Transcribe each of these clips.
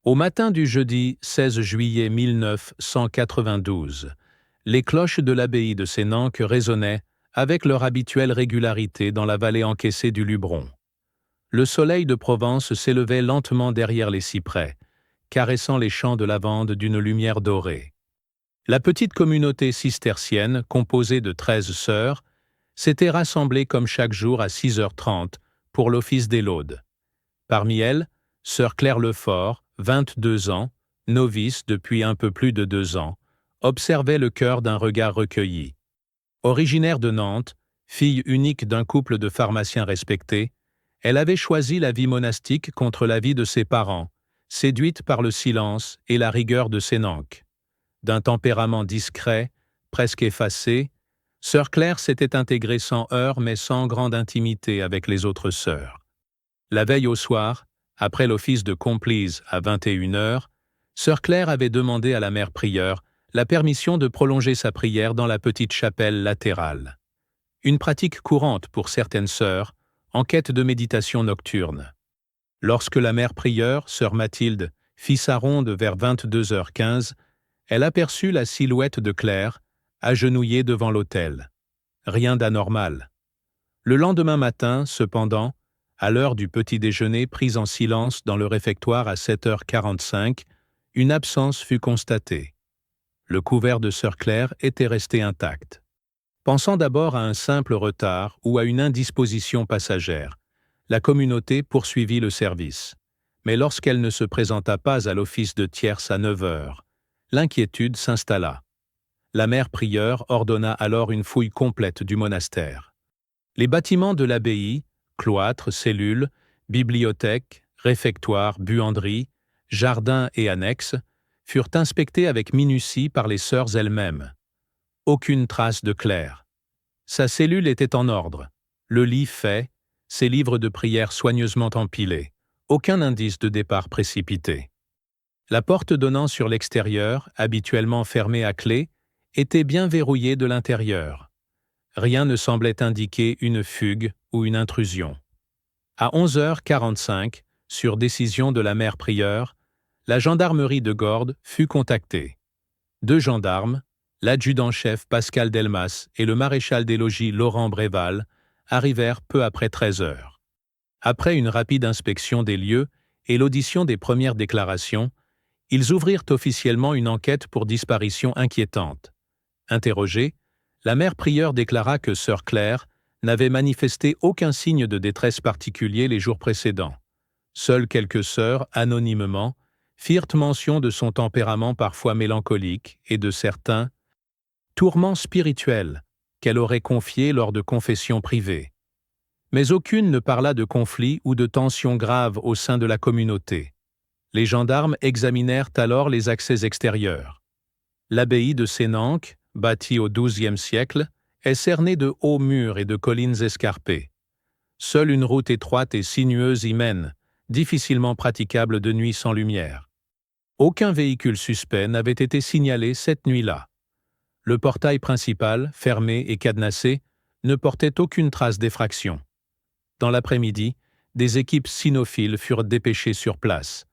Au matin du jeudi 16 juillet 1992, les cloches de l'abbaye de Sénanque résonnaient avec leur habituelle régularité dans la vallée encaissée du Luberon. Le soleil de Provence s'élevait lentement derrière les cyprès, caressant les champs de lavande d'une lumière dorée. La petite communauté cistercienne, composée de 13 sœurs, s'était rassemblée comme chaque jour à 6h30 pour l'office des laudes. Parmi elles, sœur Claire Lefort, 22 ans, novice depuis un peu plus de 2 ans, observait le chœur d'un regard recueilli. Originaire de Nantes, fille unique d'un couple de pharmaciens respectés, elle avait choisi la vie monastique contre la vie de ses parents, séduite par le silence et la rigueur de Sénanque. D'un tempérament discret, presque effacé, sœur Claire s'était intégrée sans heurts mais sans grande intimité avec les autres sœurs. La veille au soir, après l'office de complice à 21h, sœur Claire avait demandé à la mère prieure la permission de prolonger sa prière dans la petite chapelle latérale. Une pratique courante pour certaines sœurs, en quête de méditation nocturne. Lorsque la mère prieure, sœur Mathilde, fit sa ronde vers 22h15, elle aperçut la silhouette de Claire, agenouillée devant l'autel. Rien d'anormal. Le lendemain matin, cependant, à l'heure du petit déjeuner pris en silence dans le réfectoire à 7h45, une absence fut constatée. Le couvert de sœur Claire était resté intact. Pensant d'abord à un simple retard ou à une indisposition passagère, la communauté poursuivit le service. Mais lorsqu'elle ne se présenta pas à l'office de tierce à 9h, l'inquiétude s'installa. La mère prieure ordonna alors une fouille complète du monastère. Les bâtiments de l'abbaye, cloîtres, cellules, bibliothèques, réfectoires, buanderies, jardins et annexes, furent inspectés avec minutie par les sœurs elles-mêmes. Aucune trace de Claire. Sa cellule était en ordre, le lit fait, ses livres de prière soigneusement empilés, aucun indice de départ précipité. La porte donnant sur l'extérieur, habituellement fermée à clé, était bien verrouillée de l'intérieur. Rien ne semblait indiquer une fugue ou une intrusion. À 11h45, sur décision de la mère prieure, la gendarmerie de Gordes fut contactée. 2 gendarmes, l'adjudant-chef Pascal Delmas et le maréchal des logis Laurent Bréval, arrivèrent peu après 13h. Après une rapide inspection des lieux et l'audition des premières déclarations, ils ouvrirent officiellement une enquête pour disparition inquiétante. Interrogée, la mère prieure déclara que sœur Claire n'avait manifesté aucun signe de détresse particulier les jours précédents. Seules quelques sœurs, anonymement, firent mention de son tempérament parfois mélancolique et de certains tourments spirituels qu'elle aurait confiés lors de confessions privées. Mais aucune ne parla de conflits ou de tensions graves au sein de la communauté. Les gendarmes examinèrent alors les accès extérieurs. L'abbaye de Sénanque, bâtie au XIIe siècle, est cernée de hauts murs et de collines escarpées. Seule une route étroite et sinueuse y mène, difficilement praticable de nuit sans lumière. Aucun véhicule suspect n'avait été signalé cette nuit-là. Le portail principal, fermé et cadenassé, ne portait aucune trace d'effraction. Dans l'après-midi, des équipes cynophiles furent dépêchées sur place.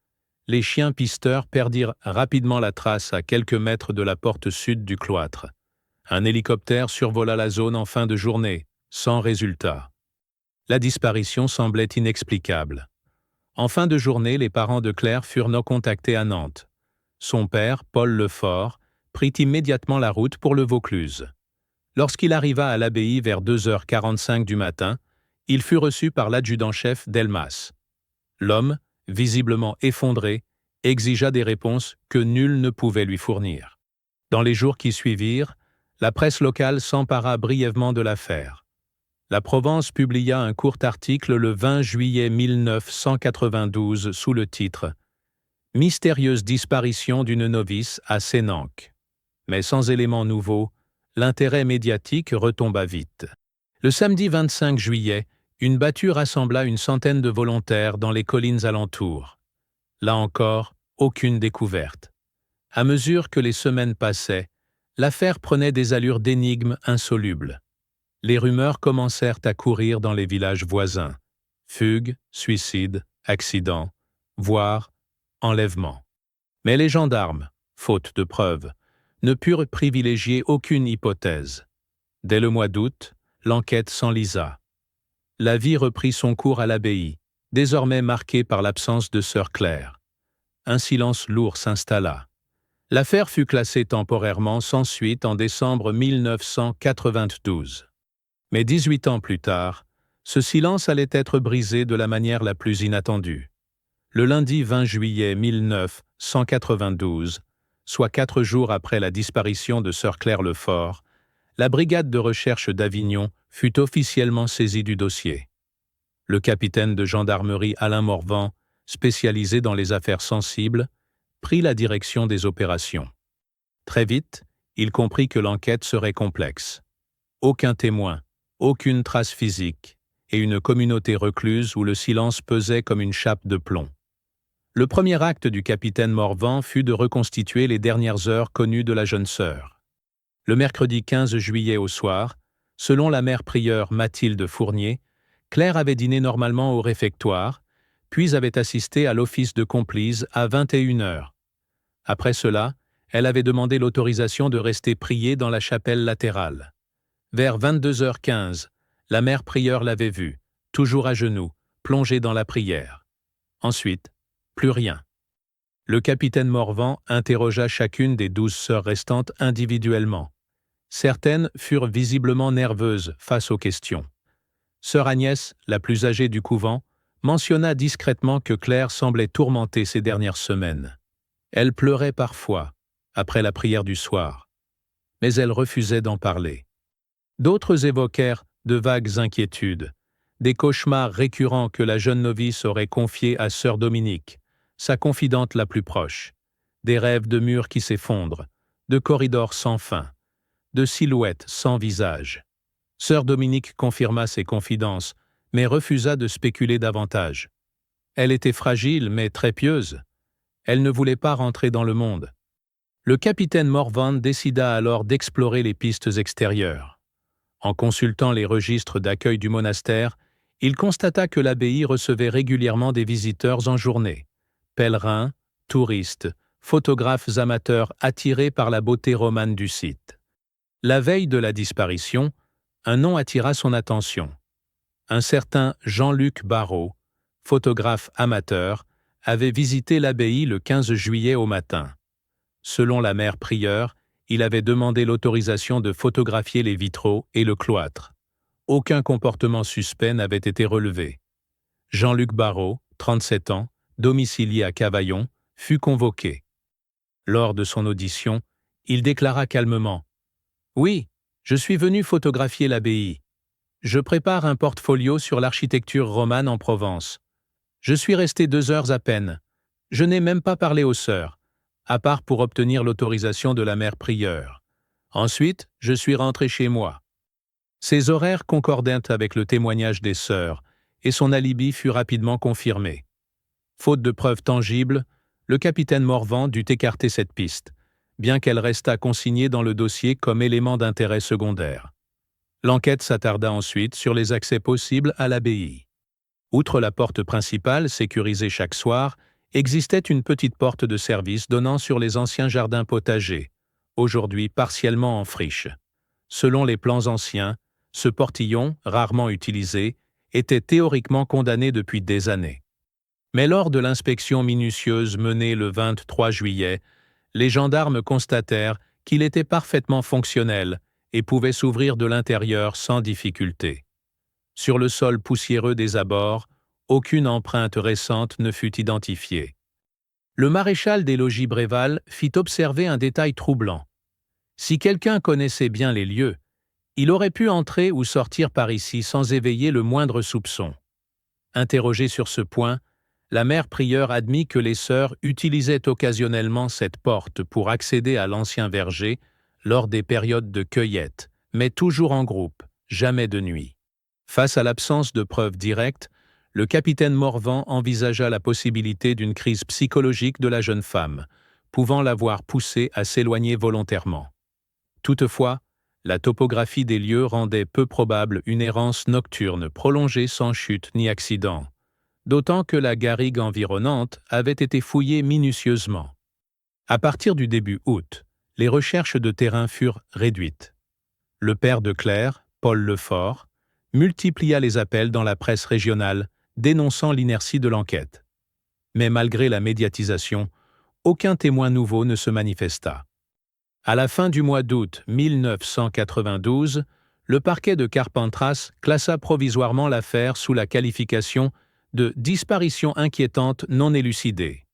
Les chiens pisteurs perdirent rapidement la trace à quelques mètres de la porte sud du cloître. Un hélicoptère survola la zone en fin de journée, sans résultat. La disparition semblait inexplicable. En fin de journée, les parents de Claire furent contactés à Nantes. Son père, Paul Lefort, prit immédiatement la route pour le Vaucluse. Lorsqu'il arriva à l'abbaye vers 2h45 du matin, il fut reçu par l'adjudant-chef Delmas. L'homme, visiblement effondré, exigea des réponses que nul ne pouvait lui fournir. Dans les jours qui suivirent, la presse locale s'empara brièvement de l'affaire. La Provence publia un court article le 20 juillet 1992 sous le titre « Mystérieuse disparition d'une novice à Sénanque ». Mais sans éléments nouveaux, l'intérêt médiatique retomba vite. Le samedi 25 juillet, une battue rassembla une centaine de volontaires dans les collines alentours. Là encore, aucune découverte. À mesure que les semaines passaient, l'affaire prenait des allures d'énigmes insolubles. Les rumeurs commencèrent à courir dans les villages voisins. Fugues, suicides, accidents, voire enlèvement. Mais les gendarmes, faute de preuves, ne purent privilégier aucune hypothèse. Dès le mois d'août, l'enquête s'enlisa. La vie reprit son cours à l'abbaye, désormais marquée par l'absence de sœur Claire. Un silence lourd s'installa. L'affaire fut classée temporairement sans suite en décembre 1992. Mais 18 ans plus tard, ce silence allait être brisé de la manière la plus inattendue. Le lundi 20 juillet 1992, soit 4 jours après la disparition de sœur Claire Lefort, la brigade de recherche d'Avignon fut officiellement saisie du dossier. Le capitaine de gendarmerie Alain Morvan, spécialisé dans les affaires sensibles, prit la direction des opérations. Très vite, il comprit que l'enquête serait complexe. Aucun témoin, aucune trace physique, et une communauté recluse où le silence pesait comme une chape de plomb. Le premier acte du capitaine Morvan fut de reconstituer les dernières heures connues de la jeune sœur. Le mercredi 15 juillet au soir, selon la mère prieure Mathilde Fournier, Claire avait dîné normalement au réfectoire, puis avait assisté à l'office de complice à 21 heures. Après cela, elle avait demandé l'autorisation de rester prier dans la chapelle latérale. Vers 22h15, la mère prieure l'avait vue, toujours à genoux, plongée dans la prière. Ensuite, plus rien. Le capitaine Morvan interrogea chacune des 12 sœurs restantes individuellement. Certaines furent visiblement nerveuses face aux questions. Sœur Agnès, la plus âgée du couvent, mentionna discrètement que Claire semblait tourmentée ces dernières semaines. Elle pleurait parfois, après la prière du soir, mais elle refusait d'en parler. D'autres évoquèrent de vagues inquiétudes, des cauchemars récurrents que la jeune novice aurait confiés à sœur Dominique, sa confidente la plus proche, des rêves de murs qui s'effondrent, de corridors sans fin, de silhouettes sans visage. Sœur Dominique confirma ses confidences, mais refusa de spéculer davantage. Elle était fragile, mais très pieuse. Elle ne voulait pas rentrer dans le monde. Le capitaine Morvan décida alors d'explorer les pistes extérieures. En consultant les registres d'accueil du monastère, il constata que l'abbaye recevait régulièrement des visiteurs en journée. Pèlerins, touristes, photographes amateurs attirés par la beauté romane du site. La veille de la disparition, un nom attira son attention. Un certain Jean-Luc Barrault, photographe amateur, avait visité l'abbaye le 15 juillet au matin. Selon la mère prieure, il avait demandé l'autorisation de photographier les vitraux et le cloître. Aucun comportement suspect n'avait été relevé. Jean-Luc Barrault, 37 ans, domicilié à Cavaillon, fut convoqué. Lors de son audition, il déclara calmement : « Oui, je suis venu photographier l'abbaye. Je prépare un portfolio sur l'architecture romane en Provence. Je suis resté 2 heures à peine. Je n'ai même pas parlé aux sœurs, à part pour obtenir l'autorisation de la mère prieure. Ensuite, je suis rentré chez moi. » Ses horaires concordaient avec le témoignage des sœurs, et son alibi fut rapidement confirmé. Faute de preuves tangibles, le capitaine Morvan dut écarter cette piste, bien qu'elle restât consignée dans le dossier comme élément d'intérêt secondaire. L'enquête s'attarda ensuite sur les accès possibles à l'abbaye. Outre la porte principale, sécurisée chaque soir, existait une petite porte de service donnant sur les anciens jardins potagers, aujourd'hui partiellement en friche. Selon les plans anciens, ce portillon, rarement utilisé, était théoriquement condamné depuis des années. Mais lors de l'inspection minutieuse menée le 23 juillet, les gendarmes constatèrent qu'il était parfaitement fonctionnel et pouvait s'ouvrir de l'intérieur sans difficulté. Sur le sol poussiéreux des abords, aucune empreinte récente ne fut identifiée. Le maréchal des logis Bréval fit observer un détail troublant. Si quelqu'un connaissait bien les lieux, il aurait pu entrer ou sortir par ici sans éveiller le moindre soupçon. Interrogé sur ce point, la mère prieure admit que les sœurs utilisaient occasionnellement cette porte pour accéder à l'ancien verger lors des périodes de cueillette, mais toujours en groupe, jamais de nuit. Face à l'absence de preuves directes, le capitaine Morvan envisagea la possibilité d'une crise psychologique de la jeune femme, pouvant l'avoir poussée à s'éloigner volontairement. Toutefois, la topographie des lieux rendait peu probable une errance nocturne prolongée sans chute ni accident. d'autant que la garrigue environnante avait été fouillée minutieusement. À partir du début août, les recherches de terrain furent réduites. Le père de Claire, Paul Lefort, multiplia les appels dans la presse régionale, dénonçant l'inertie de l'enquête. Mais malgré la médiatisation, aucun témoin nouveau ne se manifesta. À la fin du mois d'août 1992, le parquet de Carpentras classa provisoirement l'affaire sous la qualification de « disparition inquiétante non élucidée ».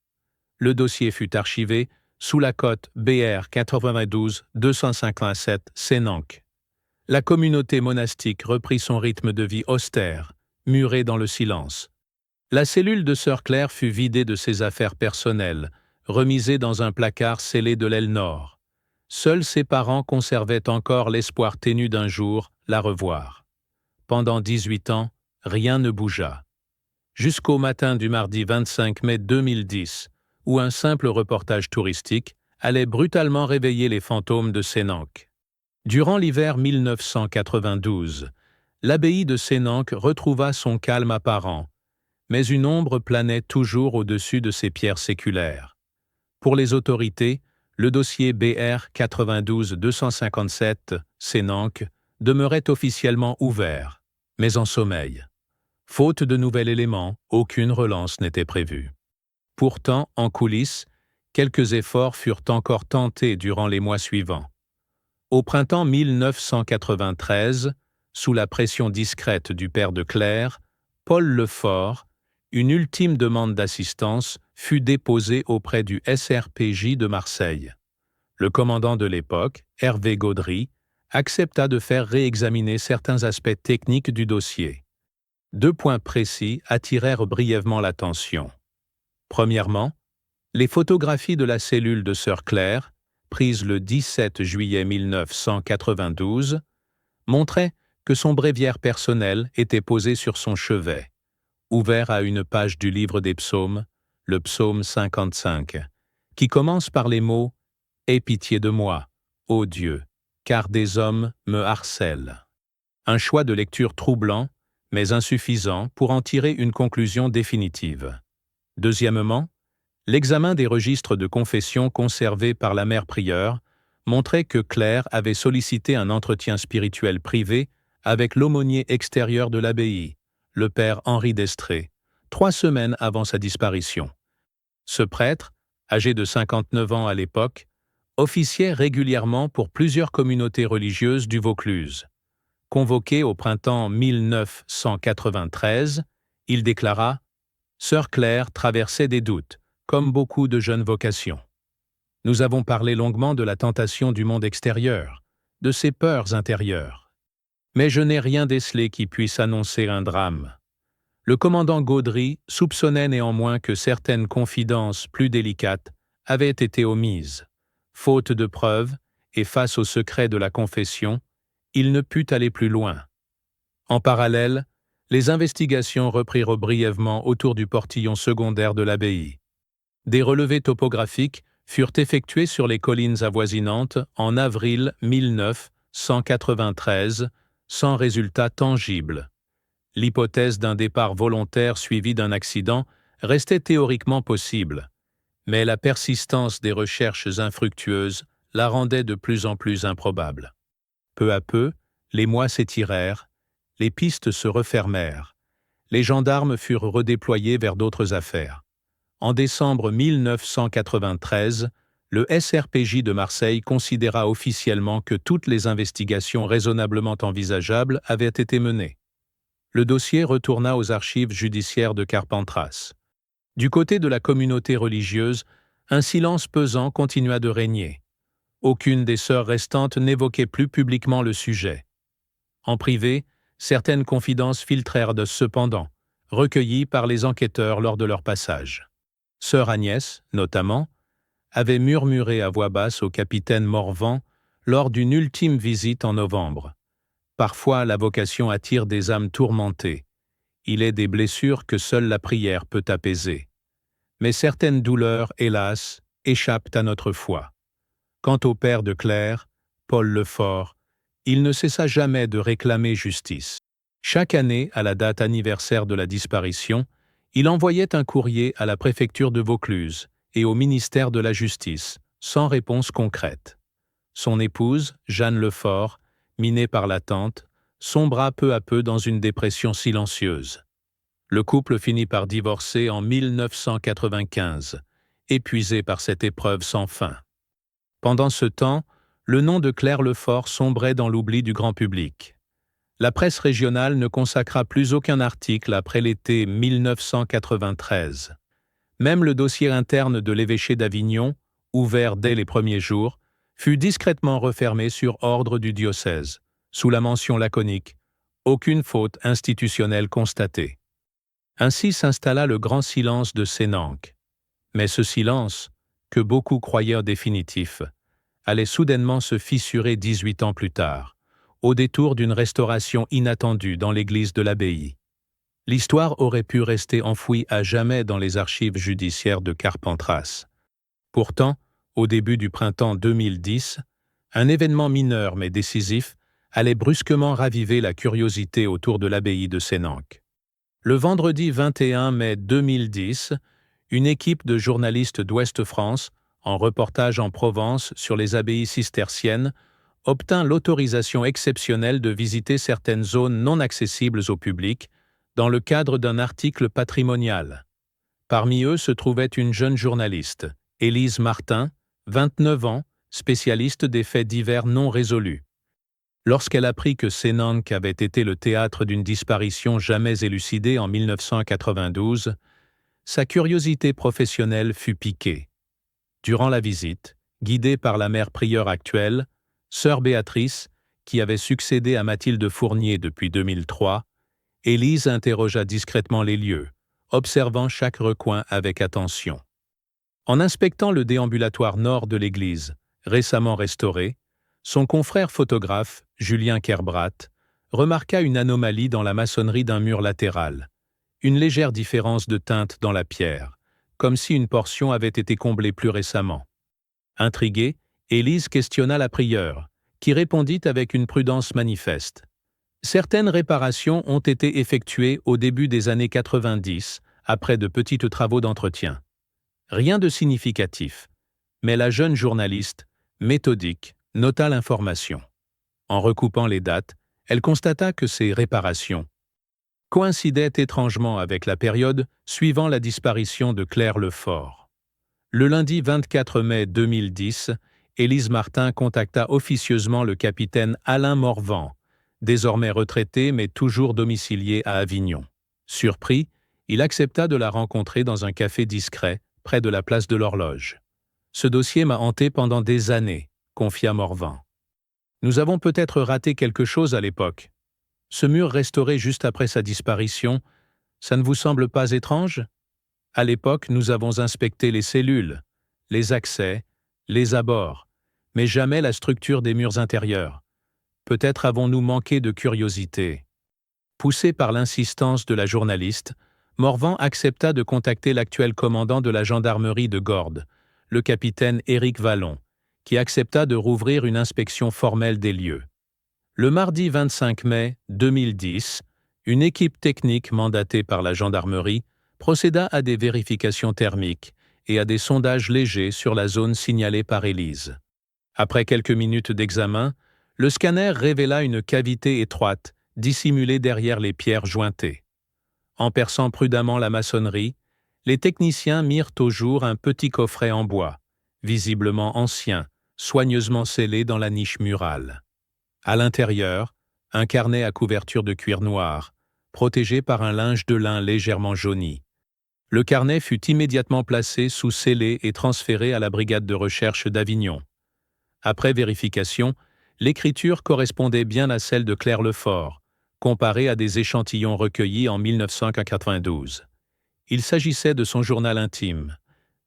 Le dossier fut archivé sous la cote BR 92 257 Sénanque. La communauté monastique reprit son rythme de vie austère, muré dans le silence. La cellule de Sœur Claire fut vidée de ses affaires personnelles, remisée dans un placard scellé de l'aile nord. Seuls ses parents conservaient encore l'espoir ténu d'un jour la revoir. Pendant 18 ans, rien ne bougea. Jusqu'au matin du mardi 25 mai 2010, où un simple reportage touristique allait brutalement réveiller les fantômes de Sénanque. Durant l'hiver 1992, l'abbaye de Sénanque retrouva son calme apparent, mais une ombre planait toujours au-dessus de ces pierres séculaires. Pour les autorités, le dossier BR 92 257 Sénanque demeurait officiellement ouvert, mais en sommeil. Faute de nouvel élément, aucune relance n'était prévue. Pourtant, en coulisses, quelques efforts furent encore tentés durant les mois suivants. Au printemps 1993, sous la pression discrète du père de Claire, Paul Lefort, une ultime demande d'assistance fut déposée auprès du SRPJ de Marseille. Le commandant de l'époque, Hervé Gaudry, accepta de faire réexaminer certains aspects techniques du dossier. 2 points précis attirèrent brièvement l'attention. Premièrement, les photographies de la cellule de Sœur Claire, prises le 17 juillet 1992, montraient que son bréviaire personnel était posé sur son chevet, ouvert à une page du livre des psaumes, le psaume 55, qui commence par les mots « Aie pitié de moi, ô Dieu, car des hommes me harcèlent ». Un choix de lecture troublant, mais insuffisant pour en tirer une conclusion définitive. Deuxièmement, l'examen des registres de confession conservés par la mère prieure montrait que Claire avait sollicité un entretien spirituel privé avec l'aumônier extérieur de l'abbaye, le père Henri d'Estrée, 3 semaines avant sa disparition. Ce prêtre, âgé de 59 ans à l'époque, officiait régulièrement pour plusieurs communautés religieuses du Vaucluse. Convoqué au printemps 1993, il déclara « Sœur Claire traversait des doutes, comme beaucoup de jeunes vocations. Nous avons parlé longuement de la tentation du monde extérieur, de ses peurs intérieures. Mais je n'ai rien décelé qui puisse annoncer un drame. » Le commandant Gaudry soupçonnait néanmoins que certaines confidences plus délicates avaient été omises. Faute de preuves, et face au secret de la confession, il ne put aller plus loin. En parallèle, les investigations reprirent brièvement autour du portillon secondaire de l'abbaye. Des relevés topographiques furent effectués sur les collines avoisinantes en avril 1993, sans résultat tangible. L'hypothèse d'un départ volontaire suivi d'un accident restait théoriquement possible, mais la persistance des recherches infructueuses la rendait de plus en plus improbable. Peu à peu, les mois s'étirèrent, les pistes se refermèrent, les gendarmes furent redéployés vers d'autres affaires. En décembre 1993, le SRPJ de Marseille considéra officiellement que toutes les investigations raisonnablement envisageables avaient été menées. Le dossier retourna aux archives judiciaires de Carpentras. Du côté de la communauté religieuse, un silence pesant continua de régner. Aucune des sœurs restantes n'évoquait plus publiquement le sujet. En privé, certaines confidences filtrèrent cependant, recueillies par les enquêteurs lors de leur passage. Sœur Agnès, notamment, avait murmuré à voix basse au capitaine Morvan lors d'une ultime visite en novembre. Parfois, la vocation attire des âmes tourmentées. Il est des blessures que seule la prière peut apaiser. Mais certaines douleurs, hélas, échappent à notre foi. Quant au père de Claire, Paul Lefort, il ne cessa jamais de réclamer justice. Chaque année, à la date anniversaire de la disparition, Il envoyait un courrier à la préfecture de Vaucluse et au ministère de la Justice, sans réponse concrète. Son épouse, Jeanne Lefort, minée par l'attente, sombra peu à peu dans une dépression silencieuse. Le couple finit par divorcer en 1995, épuisé par cette épreuve sans fin. Pendant ce temps, le nom de Claire Lefort sombrait dans l'oubli du grand public. La presse régionale ne consacra plus aucun article après l'été 1993. Même le dossier interne de l'évêché d'Avignon, ouvert dès les premiers jours, fut discrètement refermé sur ordre du diocèse, sous la mention laconique « Aucune faute institutionnelle constatée ». Ainsi s'installa le grand silence de Sénanque. Mais ce silence, que beaucoup croyaient définitif, allait soudainement se fissurer 18 ans plus tard, au détour d'une restauration inattendue dans l'église de l'abbaye. L'histoire aurait pu rester enfouie à jamais dans les archives judiciaires de Carpentras. Pourtant, au début du printemps 2010, un événement mineur mais décisif allait brusquement raviver la curiosité autour de l'abbaye de Sénanque. Le vendredi 21 mai 2010, une équipe de journalistes d'Ouest France, en reportage en Provence sur les abbayes cisterciennes, obtint l'autorisation exceptionnelle de visiter certaines zones non accessibles au public dans le cadre d'un article patrimonial. Parmi eux se trouvait une jeune journaliste, Élise Martin, 29 ans, spécialiste des faits divers non résolus. Lorsqu'elle apprit que Sénanque avait été le théâtre d'une disparition jamais élucidée en 1992, sa curiosité professionnelle fut piquée. Durant la visite, guidée par la mère prieure actuelle, sœur Béatrice, qui avait succédé à Mathilde Fournier depuis 2003, Élise interrogea discrètement les lieux, observant chaque recoin avec attention. En inspectant le déambulatoire nord de l'église, récemment restauré, son confrère photographe, Julien Kerbrat, remarqua une anomalie dans la maçonnerie d'un mur latéral, une légère différence de teinte dans la pierre, comme si une portion avait été comblée plus récemment. Intriguée, Élise questionna la prieure, qui répondit avec une prudence manifeste. Certaines réparations ont été effectuées au début des années 90, après de petits travaux d'entretien. Rien de significatif, mais la jeune journaliste, méthodique, nota l'information. En recoupant les dates, elle constata que ces réparations coïncidaient étrangement avec la période suivant la disparition de Claire Lefort. Le lundi 24 mai 2010, Élise Martin contacta officieusement le capitaine Alain Morvan, désormais retraité mais toujours domicilié à Avignon. Surpris, il accepta de la rencontrer dans un café discret, près de la place de l'Horloge. « Ce dossier m'a hanté pendant des années », confia Morvan. « Nous avons peut-être raté quelque chose à l'époque. Ce mur restauré juste après sa disparition, ça ne vous semble pas étrange ? À l'époque, nous avons inspecté les cellules, les accès, les abords, mais jamais la structure des murs intérieurs. Peut-être avons-nous manqué de curiosité. » Poussé par l'insistance de la journaliste, Morvan accepta de contacter l'actuel commandant de la gendarmerie de Gordes, le capitaine Éric Vallon, qui accepta de rouvrir une inspection formelle des lieux. Le mardi 25 mai 2010, une équipe technique mandatée par la gendarmerie procéda à des vérifications thermiques et à des sondages légers sur la zone signalée par Élise. Après quelques minutes d'examen, le scanner révéla une cavité étroite, dissimulée derrière les pierres jointées. En perçant prudemment la maçonnerie, les techniciens mirent au jour un petit coffret en bois, visiblement ancien, soigneusement scellé dans la niche murale. À l'intérieur, un carnet à couverture de cuir noir, protégé par un linge de lin légèrement jauni. Le carnet fut immédiatement placé sous scellé et transféré à la brigade de recherche d'Avignon. Après vérification, l'écriture correspondait bien à celle de Claire Lefort, comparée à des échantillons recueillis en 1992. Il s'agissait de son journal intime.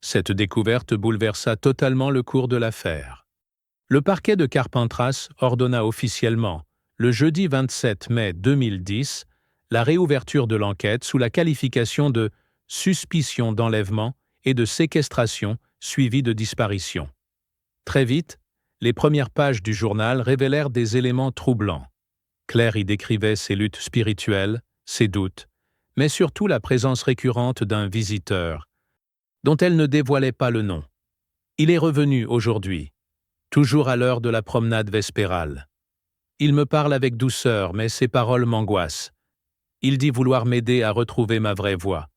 Cette découverte bouleversa totalement le cours de l'affaire. Le parquet de Carpentras ordonna officiellement, le jeudi 27 mai 2010, la réouverture de l'enquête sous la qualification de « suspicion d'enlèvement » et de « séquestration » suivie de disparition. Très vite, les premières pages du journal révélèrent des éléments troublants. Claire y décrivait ses luttes spirituelles, ses doutes, mais surtout la présence récurrente d'un visiteur, dont elle ne dévoilait pas le nom. Il est revenu aujourd'hui, toujours à l'heure de la promenade vespérale. Il me parle avec douceur, mais ses paroles m'angoissent. Il dit vouloir m'aider à retrouver ma vraie voix.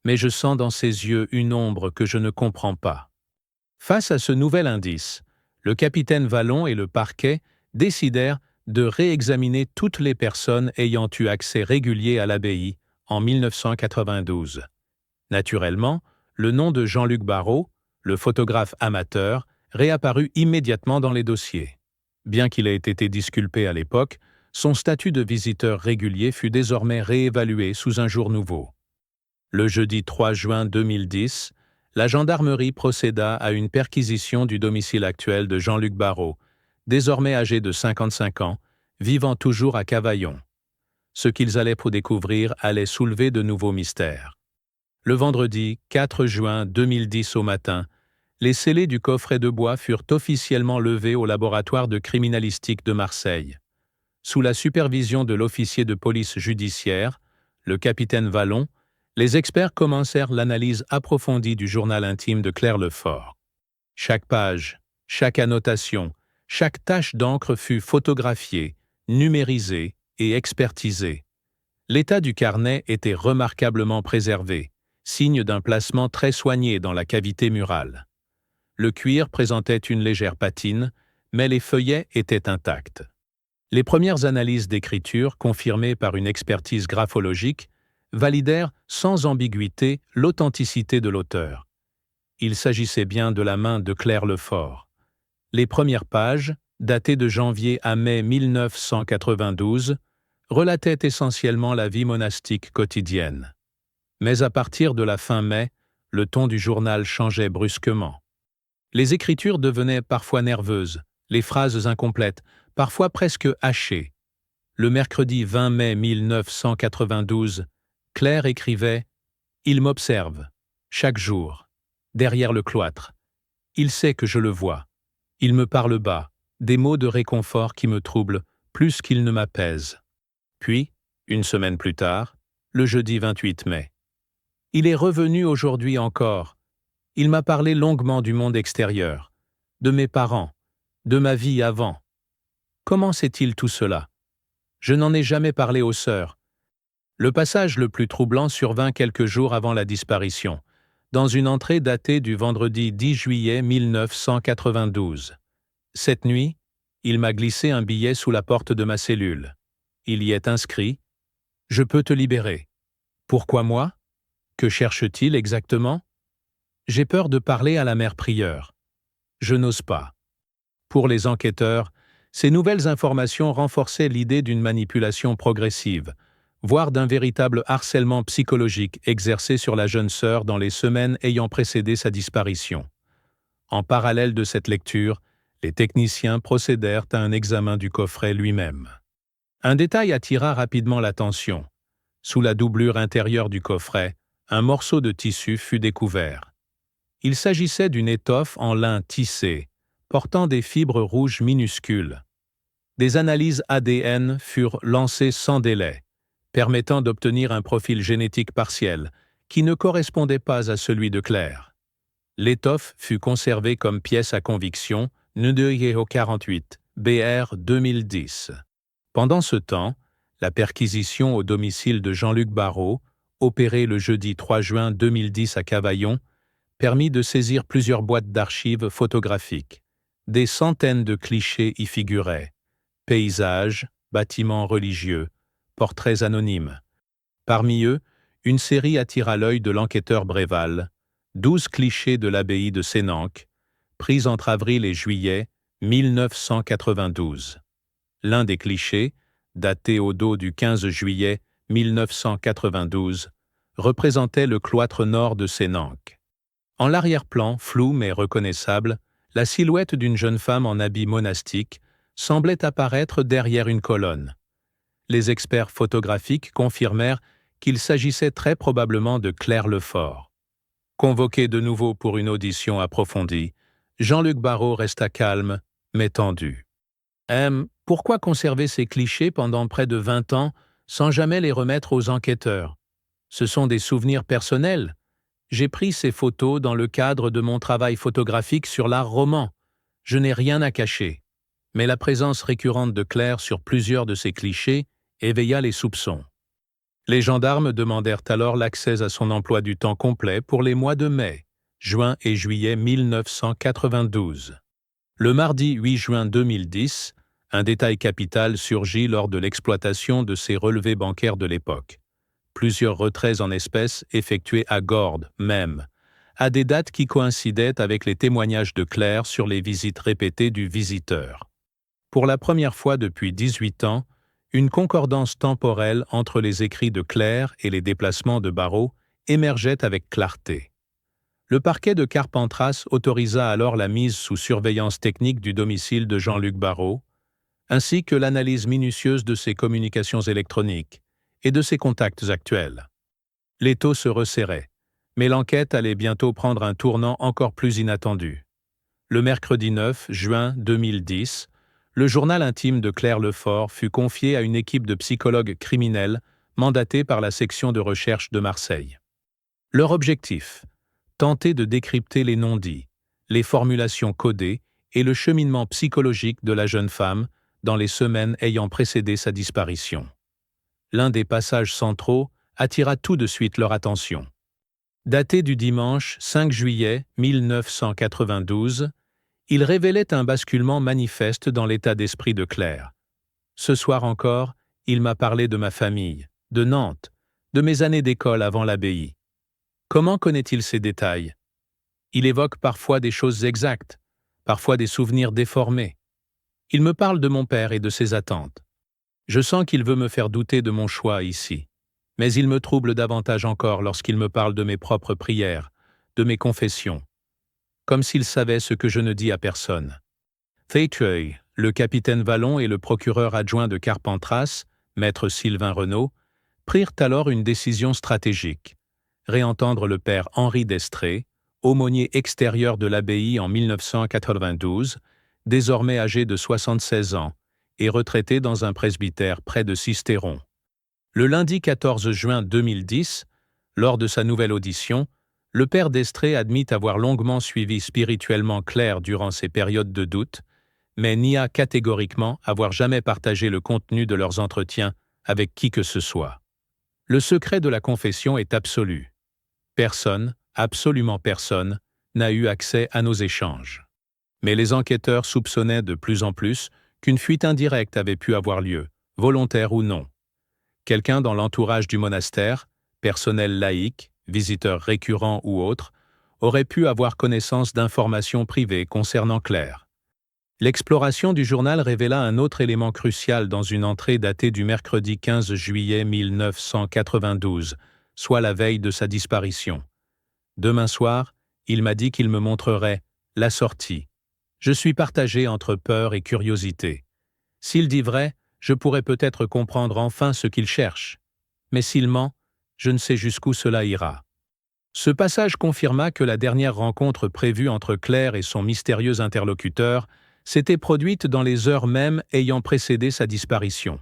Mais je sens dans ses yeux une ombre que je ne comprends pas. Face à ce nouvel indice, le capitaine Vallon et le parquet décidèrent de réexaminer toutes les personnes ayant eu accès régulier à l'abbaye en 1992. Naturellement, le nom de Jean-Luc Barrault, le photographe amateur, réapparut immédiatement dans les dossiers. Bien qu'il ait été disculpé à l'époque, son statut de visiteur régulier fut désormais réévalué sous un jour nouveau. Le jeudi 3 juin 2010, la gendarmerie procéda à une perquisition du domicile actuel de Jean-Luc Barrault, désormais âgé de 55 ans, vivant toujours à Cavaillon. Ce qu'ils allaient pour découvrir allait soulever de nouveaux mystères. Le vendredi 4 juin 2010 au matin, les scellés du coffret de bois furent officiellement levés au laboratoire de criminalistique de Marseille. Sous la supervision de l'officier de police judiciaire, le capitaine Vallon, les experts commencèrent l'analyse approfondie du journal intime de Claire Lefort. Chaque page, chaque annotation, chaque tache d'encre fut photographiée, numérisée et expertisée. L'état du carnet était remarquablement préservé, signe d'un placement très soigné dans la cavité murale. Le cuir présentait une légère patine, mais les feuillets étaient intacts. Les premières analyses d'écriture, confirmées par une expertise graphologique, validèrent sans ambiguïté l'authenticité de l'auteur. Il s'agissait bien de la main de Claire Lefort. Les premières pages, datées de janvier à mai 1992, relataient essentiellement la vie monastique quotidienne. Mais à partir de la fin mai, le ton du journal changeait brusquement. Les écritures devenaient parfois nerveuses, les phrases incomplètes, parfois presque hachées. Le mercredi 20 mai 1992, Claire écrivait « Il m'observe, chaque jour, derrière le cloître. Il sait que je le vois. Il me parle bas, des mots de réconfort qui me troublent plus qu'ils ne m'apaisent. » Puis, une semaine plus tard, le jeudi 28 mai. « Il est revenu aujourd'hui encore. Il m'a parlé longuement du monde extérieur, de mes parents, de ma vie avant. Comment sait-il tout cela? Je n'en ai jamais parlé aux sœurs. » Le passage le plus troublant survint quelques jours avant la disparition, dans une entrée datée du vendredi 10 juillet 1992. Cette nuit, il m'a glissé un billet sous la porte de ma cellule. Il y est inscrit « Je peux te libérer. » Pourquoi moi? Que cherche-t-il exactement? J'ai peur de parler à la mère prieure. Je n'ose pas. Pour les enquêteurs, ces nouvelles informations renforçaient l'idée d'une manipulation progressive, voire d'un véritable harcèlement psychologique exercé sur la jeune sœur dans les semaines ayant précédé sa disparition. En parallèle de cette lecture, les techniciens procédèrent à un examen du coffret lui-même. Un détail attira rapidement l'attention. Sous la doublure intérieure du coffret, un morceau de tissu fut découvert. Il s'agissait d'une étoffe en lin tissé, portant des fibres rouges minuscules. Des analyses ADN furent lancées sans délai, permettant d'obtenir un profil génétique partiel, qui ne correspondait pas à celui de Claire. L'étoffe fut conservée comme pièce à conviction, Nudeyeho 48, BR 2010. Pendant ce temps, la perquisition au domicile de Jean-Luc Barrault, opérée le jeudi 3 juin 2010 à Cavaillon, permit de saisir plusieurs boîtes d'archives photographiques. Des centaines de clichés y figuraient. Paysages, bâtiments religieux, portraits anonymes. Parmi eux, une série attira l'œil de l'enquêteur Bréval, 12 clichés de l'abbaye de Sénanque, pris entre avril et juillet 1992. L'un des clichés, daté au dos du 15 juillet 1992, représentait le cloître nord de Sénanque. En l'arrière-plan, flou mais reconnaissable, la silhouette d'une jeune femme en habit monastique semblait apparaître derrière une colonne. Les experts photographiques confirmèrent qu'il s'agissait très probablement de Claire Lefort. Convoqué de nouveau pour une audition approfondie, Jean-Luc Barrault resta calme, mais tendu. « Pourquoi conserver ces clichés pendant près de 20 ans sans jamais les remettre aux enquêteurs » Ce sont des souvenirs personnels. J'ai pris ces photos dans le cadre de mon travail photographique sur l'art roman. Je n'ai rien à cacher. Mais la présence récurrente de Claire sur plusieurs de ces clichés éveilla les soupçons. Les gendarmes demandèrent alors l'accès à son emploi du temps complet pour les mois de mai, juin et juillet 1992. Le mardi 8 juin 2010, un détail capital surgit lors de l'exploitation de ces relevés bancaires de l'époque. Plusieurs retraits en espèces effectués à Gordes, même, à des dates qui coïncidaient avec les témoignages de Claire sur les visites répétées du visiteur. Pour la première fois depuis 18 ans, une concordance temporelle entre les écrits de Claire et les déplacements de Barrault émergeait avec clarté. Le parquet de Carpentras autorisa alors la mise sous surveillance technique du domicile de Jean-Luc Barrault, ainsi que l'analyse minutieuse de ses communications électroniques et de ses contacts actuels. L'étau se resserrait, mais l'enquête allait bientôt prendre un tournant encore plus inattendu. Le mercredi 9 juin 2010, le journal intime de Claire Lefort fut confié à une équipe de psychologues criminels mandatés par la section de recherche de Marseille. Leur objectif : tenter de décrypter les non-dits, les formulations codées et le cheminement psychologique de la jeune femme dans les semaines ayant précédé sa disparition. L'un des passages centraux attira tout de suite leur attention. Daté du dimanche 5 juillet 1992, il révélait un basculement manifeste dans l'état d'esprit de Claire. Ce soir encore, il m'a parlé de ma famille, de Nantes, de mes années d'école avant l'abbaye. Comment connaît-il ces détails ? Il évoque parfois des choses exactes, parfois des souvenirs déformés. Il me parle de mon père et de ses attentes. Je sens qu'il veut me faire douter de mon choix ici. Mais il me trouble davantage encore lorsqu'il me parle de mes propres prières, de mes confessions. Comme s'il savait ce que je ne dis à personne. Thaytreuil, le capitaine Vallon et le procureur adjoint de Carpentras, maître Sylvain Renaud, prirent alors une décision stratégique. Réentendre le père Henri d'Estrées, aumônier extérieur de l'abbaye en 1992, désormais âgé de 76 ans, et retraité dans un presbytère près de Sisteron. Le lundi 14 juin 2010, lors de sa nouvelle audition, le père d'Estrées admit avoir longuement suivi spirituellement Claire durant ces périodes de doute, mais nia catégoriquement avoir jamais partagé le contenu de leurs entretiens avec qui que ce soit. Le secret de la confession est absolu. Personne, absolument personne, n'a eu accès à nos échanges. Mais les enquêteurs soupçonnaient de plus en plus qu'une fuite indirecte avait pu avoir lieu, volontaire ou non. Quelqu'un dans l'entourage du monastère, personnel laïque, visiteurs récurrents ou autres, aurait pu avoir connaissance d'informations privées concernant Claire. L'exploration du journal révéla un autre élément crucial dans une entrée datée du mercredi 15 juillet 1992, soit la veille de sa disparition. Demain soir, il m'a dit qu'il me montrerait la sortie. Je suis partagé entre peur et curiosité. S'il dit vrai, je pourrais peut-être comprendre enfin ce qu'il cherche. Mais s'il ment, je ne sais jusqu'où cela ira. Ce passage confirma que la dernière rencontre prévue entre Claire et son mystérieux interlocuteur s'était produite dans les heures mêmes ayant précédé sa disparition.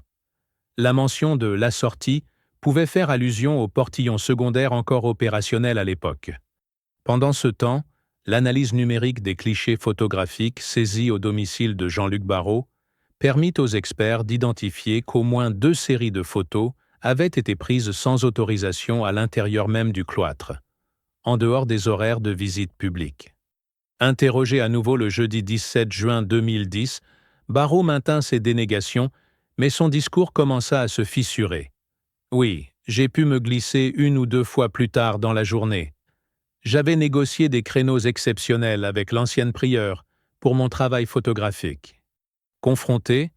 La mention de la sortie pouvait faire allusion au portillon secondaire encore opérationnel à l'époque. Pendant ce temps, l'analyse numérique des clichés photographiques saisis au domicile de Jean-Luc Barrault permit aux experts d'identifier qu'au moins 2 séries de photos avaient été prises sans autorisation à l'intérieur même du cloître, en dehors des horaires de visite publique. Interrogé à nouveau le jeudi 17 juin 2010, Barrault maintint ses dénégations, mais son discours commença à se fissurer. « Oui, j'ai pu me glisser 1 ou 2 fois plus tard dans la journée. J'avais négocié des créneaux exceptionnels avec l'ancienne prieure pour mon travail photographique. » Confrontée,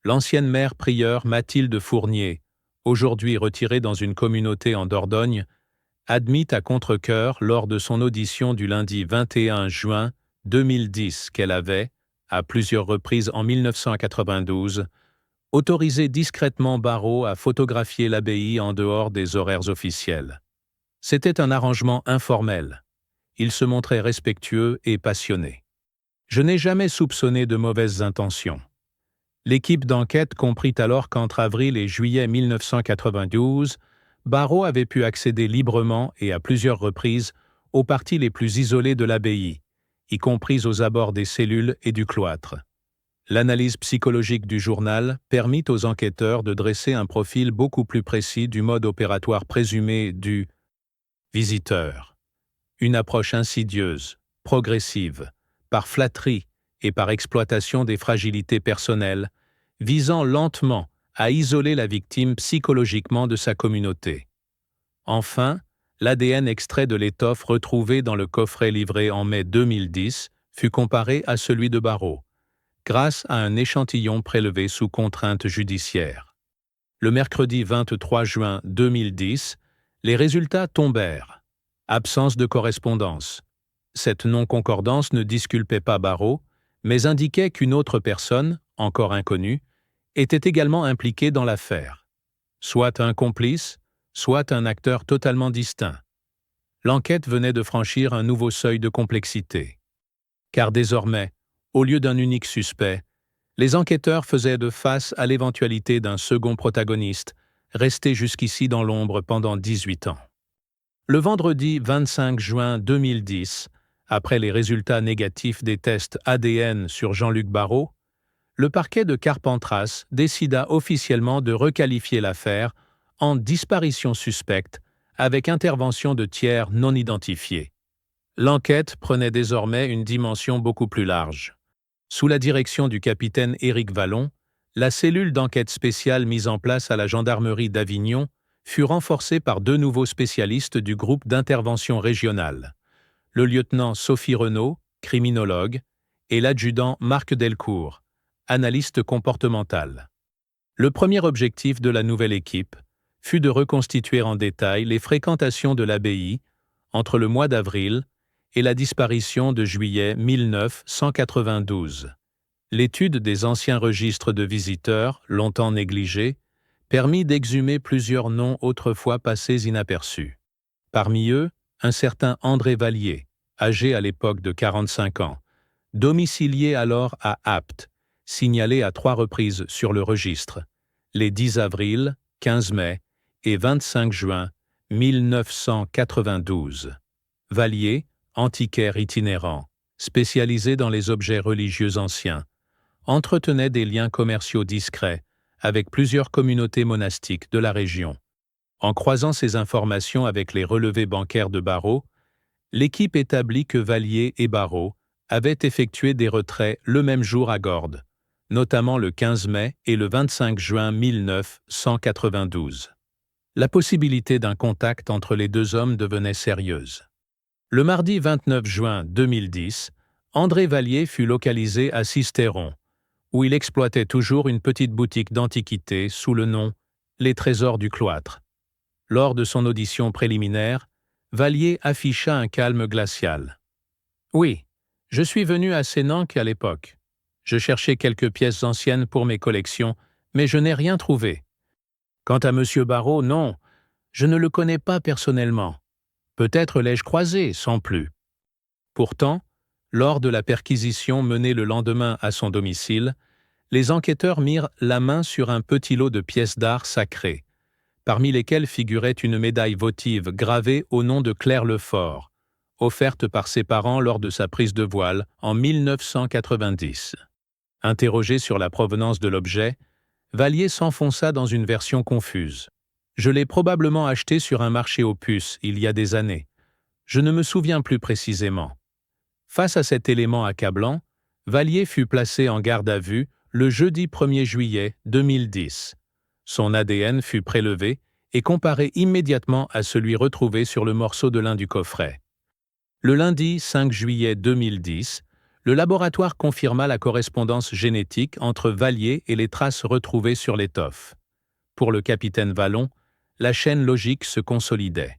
l'ancienne mère prieure Mathilde Fournier, aujourd'hui retirée dans une communauté en Dordogne, admit à contre-cœur lors de son audition du lundi 21 juin 2010 qu'elle avait, à plusieurs reprises en 1992, autorisé discrètement Barrault à photographier l'abbaye en dehors des horaires officiels. C'était un arrangement informel. Il se montrait respectueux et passionné. Je n'ai jamais soupçonné de mauvaises intentions. L'équipe d'enquête comprit alors qu'entre avril et juillet 1992, Barrault avait pu accéder librement et à plusieurs reprises aux parties les plus isolées de l'abbaye, y compris aux abords des cellules et du cloître. L'analyse psychologique du journal permit aux enquêteurs de dresser un profil beaucoup plus précis du mode opératoire présumé du visiteur. Une approche insidieuse, progressive, par flatterie et par exploitation des fragilités personnelles, visant lentement à isoler la victime psychologiquement de sa communauté. Enfin, l'ADN extrait de l'étoffe retrouvé dans le coffret livré en mai 2010 fut comparé à celui de Barrault, grâce à un échantillon prélevé sous contrainte judiciaire. Le mercredi 23 juin 2010, les résultats tombèrent. Absence de correspondance. Cette non-concordance ne disculpait pas Barrault, mais indiquait qu'une autre personne, encore inconnue, était également impliquée dans l'affaire. Soit un complice, soit un acteur totalement distinct. L'enquête venait de franchir un nouveau seuil de complexité. Car désormais, au lieu d'un unique suspect, les enquêteurs faisaient de face à l'éventualité d'un second protagoniste, resté jusqu'ici dans l'ombre pendant 18 ans. Le vendredi 25 juin 2010, après les résultats négatifs des tests ADN sur Jean-Luc Barrault, le parquet de Carpentras décida officiellement de requalifier l'affaire en disparition suspecte avec intervention de tiers non identifiés. L'enquête prenait désormais une dimension beaucoup plus large. Sous la direction du capitaine Éric Vallon, la cellule d'enquête spéciale mise en place à la gendarmerie d'Avignon fut renforcée par 2 nouveaux spécialistes du groupe d'intervention régionale, le lieutenant Sophie Renaud, criminologue, et l'adjudant Marc Delcourt, analyste comportemental. Le premier objectif de la nouvelle équipe fut de reconstituer en détail les fréquentations de l'abbaye entre le mois d'avril et la disparition de juillet 1992. L'étude des anciens registres de visiteurs, longtemps négligés, permit d'exhumer plusieurs noms autrefois passés inaperçus. Parmi eux, un certain André Vallier, âgé à l'époque de 45 ans, domicilié alors à Apt, signalé à 3 reprises sur le registre, les 10 avril, 15 mai et 25 juin 1992. Vallier, antiquaire itinérant, spécialisé dans les objets religieux anciens, entretenait des liens commerciaux discrets avec plusieurs communautés monastiques de la région. En croisant ces informations avec les relevés bancaires de Barrault, l'équipe établit que Vallier et Barrault avaient effectué des retraits le même jour à Gordes, notamment le 15 mai et le 25 juin 1992. La possibilité d'un contact entre les 2 hommes devenait sérieuse. Le mardi 29 juin 2010, André Vallier fut localisé à Sisteron, où il exploitait toujours une petite boutique d'antiquités sous le nom « Les Trésors du Cloître ». Lors de son audition préliminaire, Vallier afficha un calme glacial. « Oui, je suis venu à Sénanque à l'époque. Je cherchais quelques pièces anciennes pour mes collections, mais je n'ai rien trouvé. Quant à M. Barrault, non, je ne le connais pas personnellement. Peut-être l'ai-je croisé, sans plus. » Pourtant, lors de la perquisition menée le lendemain à son domicile, les enquêteurs mirent la main sur un petit lot de pièces d'art sacrées, parmi lesquelles figurait une médaille votive gravée au nom de Claire Lefort, offerte par ses parents lors de sa prise de voile en 1990. Interrogé sur la provenance de l'objet, Vallier s'enfonça dans une version confuse. « Je l'ai probablement acheté sur un marché aux puces il y a des années. Je ne me souviens plus précisément. » Face à cet élément accablant, Vallier fut placé en garde à vue le jeudi 1er juillet 2010. Son ADN fut prélevé et comparé immédiatement à celui retrouvé sur le morceau de lin du coffret. Le lundi 5 juillet 2010, le laboratoire confirma la correspondance génétique entre Vallier et les traces retrouvées sur l'étoffe. Pour le capitaine Vallon, la chaîne logique se consolidait.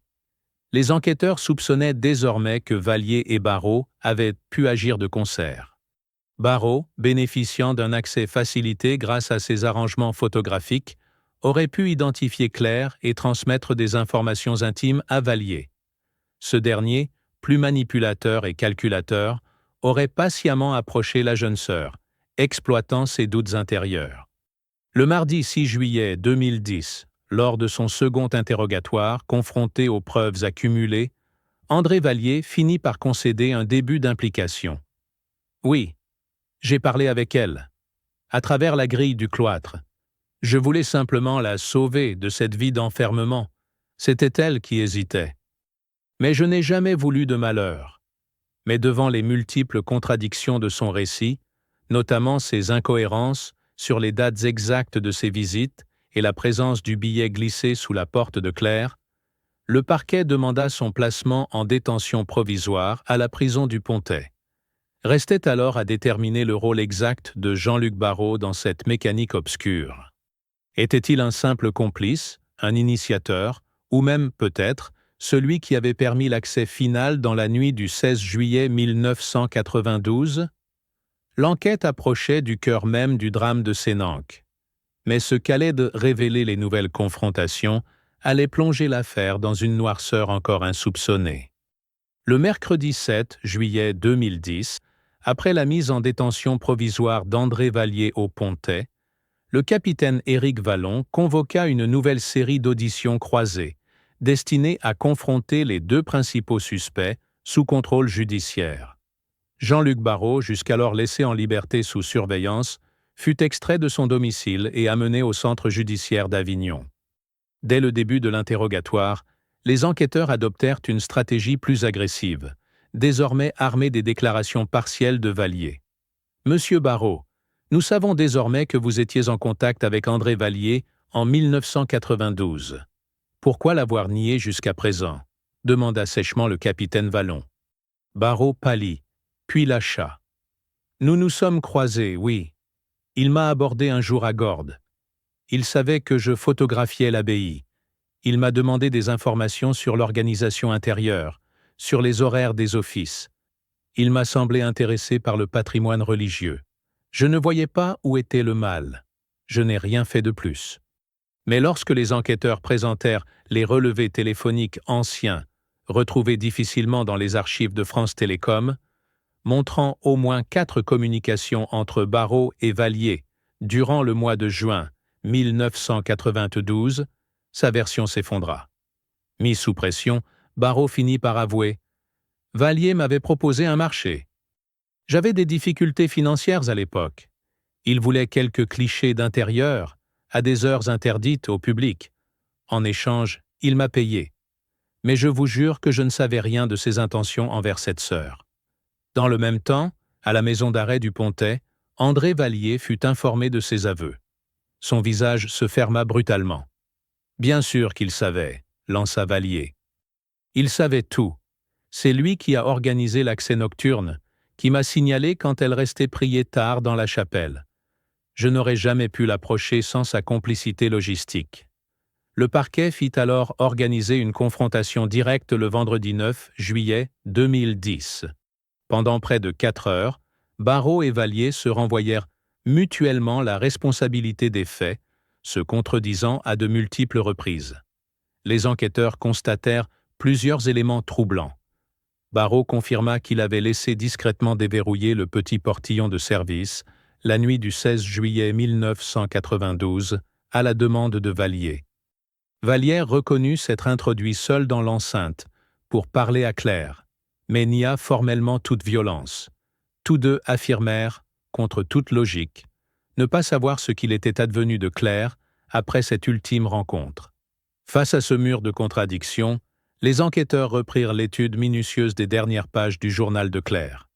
Les enquêteurs soupçonnaient désormais que Vallier et Barrault avaient pu agir de concert. Barrault, bénéficiant d'un accès facilité grâce à ses arrangements photographiques, aurait pu identifier Claire et transmettre des informations intimes à Vallier. Ce dernier, plus manipulateur et calculateur, aurait patiemment approché la jeune sœur, exploitant ses doutes intérieurs. Le mardi 6 juillet 2010, Lors de son second interrogatoire, confronté aux preuves accumulées, André Vallier finit par concéder un début d'implication. « Oui, j'ai parlé avec elle, à travers la grille du cloître. Je voulais simplement la sauver de cette vie d'enfermement. C'était elle qui hésitait. Mais je n'ai jamais voulu de malheur. » Mais devant les multiples contradictions de son récit, notamment ses incohérences sur les dates exactes de ses visites et la présence du billet glissé sous la porte de Claire, le parquet demanda son placement en détention provisoire à la prison du Pontet. Restait alors à déterminer le rôle exact de Jean-Luc Barrault dans cette mécanique obscure. Était-il un simple complice, un initiateur, ou même, peut-être, celui qui avait permis l'accès final dans la nuit du 16 juillet 1992 ? L'enquête approchait du cœur même du drame de Sénanque. Mais ce qu'allaient de révéler les nouvelles confrontations allait plonger l'affaire dans une noirceur encore insoupçonnée. Le mercredi 7 juillet 2010, après la mise en détention provisoire d'André Vallier au Pontet, le capitaine Éric Vallon convoqua une nouvelle série d'auditions croisées, destinées à confronter les deux principaux suspects sous contrôle judiciaire. Jean-Luc Barrault, jusqu'alors laissé en liberté sous surveillance, fut extrait de son domicile et amené au centre judiciaire d'Avignon. Dès le début de l'interrogatoire, les enquêteurs adoptèrent une stratégie plus agressive, désormais armés des déclarations partielles de Vallier. « Monsieur Barrault, nous savons désormais que vous étiez en contact avec André Vallier en 1992. Pourquoi l'avoir nié jusqu'à présent ?» demanda sèchement le capitaine Vallon. Barrault pâlit, puis lâcha. « Nous nous sommes croisés, oui. Il m'a abordé un jour à Gordes. Il savait que je photographiais l'abbaye. Il m'a demandé des informations sur l'organisation intérieure, sur les horaires des offices. Il m'a semblé intéressé par le patrimoine religieux. Je ne voyais pas où était le mal. Je n'ai rien fait de plus. » Mais lorsque les enquêteurs présentèrent les relevés téléphoniques anciens, retrouvés difficilement dans les archives de France Télécom, montrant au moins 4 communications entre Barrault et Vallier durant le mois de juin 1992, sa version s'effondra. Mis sous pression, Barrault finit par avouer « Vallier m'avait proposé un marché. J'avais des difficultés financières à l'époque. Il voulait quelques clichés d'intérieur, à des heures interdites au public. En échange, il m'a payé. Mais je vous jure que je ne savais rien de ses intentions envers cette sœur. » Dans le même temps, à la maison d'arrêt du Pontet, André Vallier fut informé de ses aveux. Son visage se ferma brutalement. « Bien sûr qu'il savait », lança Vallier. « Il savait tout. C'est lui qui a organisé l'accès nocturne, qui m'a signalé quand elle restait prier tard dans la chapelle. Je n'aurais jamais pu l'approcher sans sa complicité logistique. » Le parquet fit alors organiser une confrontation directe le vendredi 9 juillet 2010. Pendant près de 4 heures, Barrault et Vallier se renvoyèrent mutuellement la responsabilité des faits, se contredisant à de multiples reprises. Les enquêteurs constatèrent plusieurs éléments troublants. Barrault confirma qu'il avait laissé discrètement déverrouiller le petit portillon de service la nuit du 16 juillet 1992 à la demande de Vallier. Vallier reconnut s'être introduit seul dans l'enceinte pour parler à Claire, mais nia formellement toute violence. Tous deux affirmèrent, contre toute logique, ne pas savoir ce qu'il était advenu de Claire après cette ultime rencontre. Face à ce mur de contradictions, les enquêteurs reprirent l'étude minutieuse des dernières pages du journal de Claire.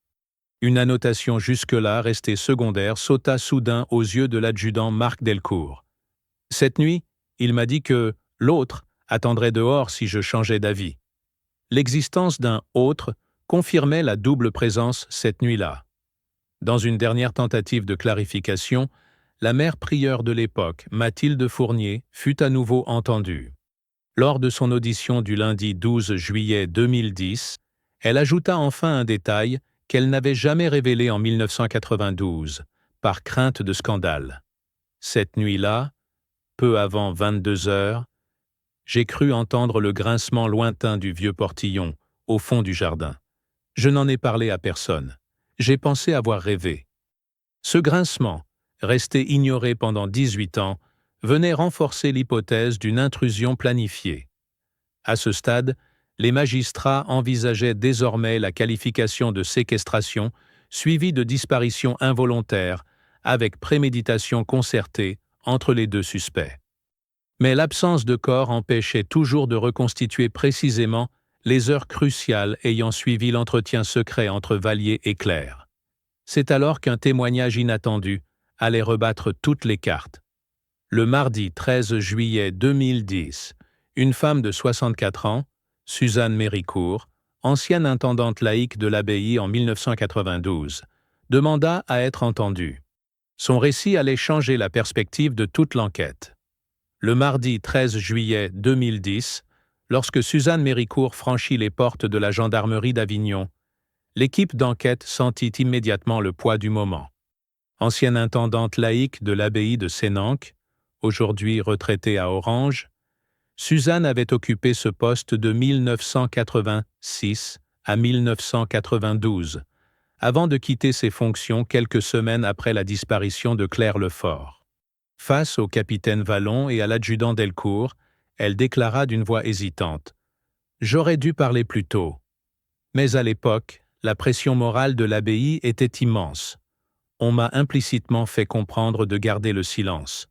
Une annotation jusque-là restée secondaire sauta soudain aux yeux de l'adjudant Marc Delcourt. « Cette nuit, il m'a dit que l'autre attendrait dehors si je changeais d'avis. » L'existence d'un « autre » confirmait la double présence cette nuit-là. Dans une dernière tentative de clarification, la mère prieure de l'époque, Mathilde Fournier, fut à nouveau entendue. Lors de son audition du lundi 12 juillet 2010, elle ajouta enfin un détail qu'elle n'avait jamais révélé en 1992, par crainte de scandale. « Cette nuit-là, peu avant 22 heures, j'ai cru entendre le grincement lointain du vieux portillon au fond du jardin. Je n'en ai parlé à personne. J'ai pensé avoir rêvé. Ce grincement, resté ignoré pendant 18 ans, venait renforcer l'hypothèse d'une intrusion planifiée. À ce stade, les magistrats envisageaient désormais la qualification de séquestration suivie de disparition involontaire avec préméditation concertée entre les deux suspects. Mais l'absence de corps empêchait toujours de reconstituer précisément les heures cruciales ayant suivi l'entretien secret entre Vallier et Claire. C'est alors qu'un témoignage inattendu allait rebattre toutes les cartes. Le mardi 13 juillet 2010, une femme de 64 ans, Suzanne Méricourt, ancienne intendante laïque de l'abbaye en 1992, demanda à être entendue. Son récit allait changer la perspective de toute l'enquête. Le mardi 13 juillet 2010, lorsque Suzanne Méricourt franchit les portes de la gendarmerie d'Avignon, l'équipe d'enquête sentit immédiatement le poids du moment. Ancienne intendante laïque de l'abbaye de Sénanque, aujourd'hui retraitée à Orange, Suzanne avait occupé ce poste de 1986 à 1992, avant de quitter ses fonctions quelques semaines après la disparition de Claire Lefort. Face au capitaine Vallon et à l'adjudant Delcourt, elle déclara d'une voix hésitante : « J'aurais dû parler plus tôt. » Mais à l'époque, la pression morale de l'abbaye était immense. On m'a implicitement fait comprendre de garder le silence.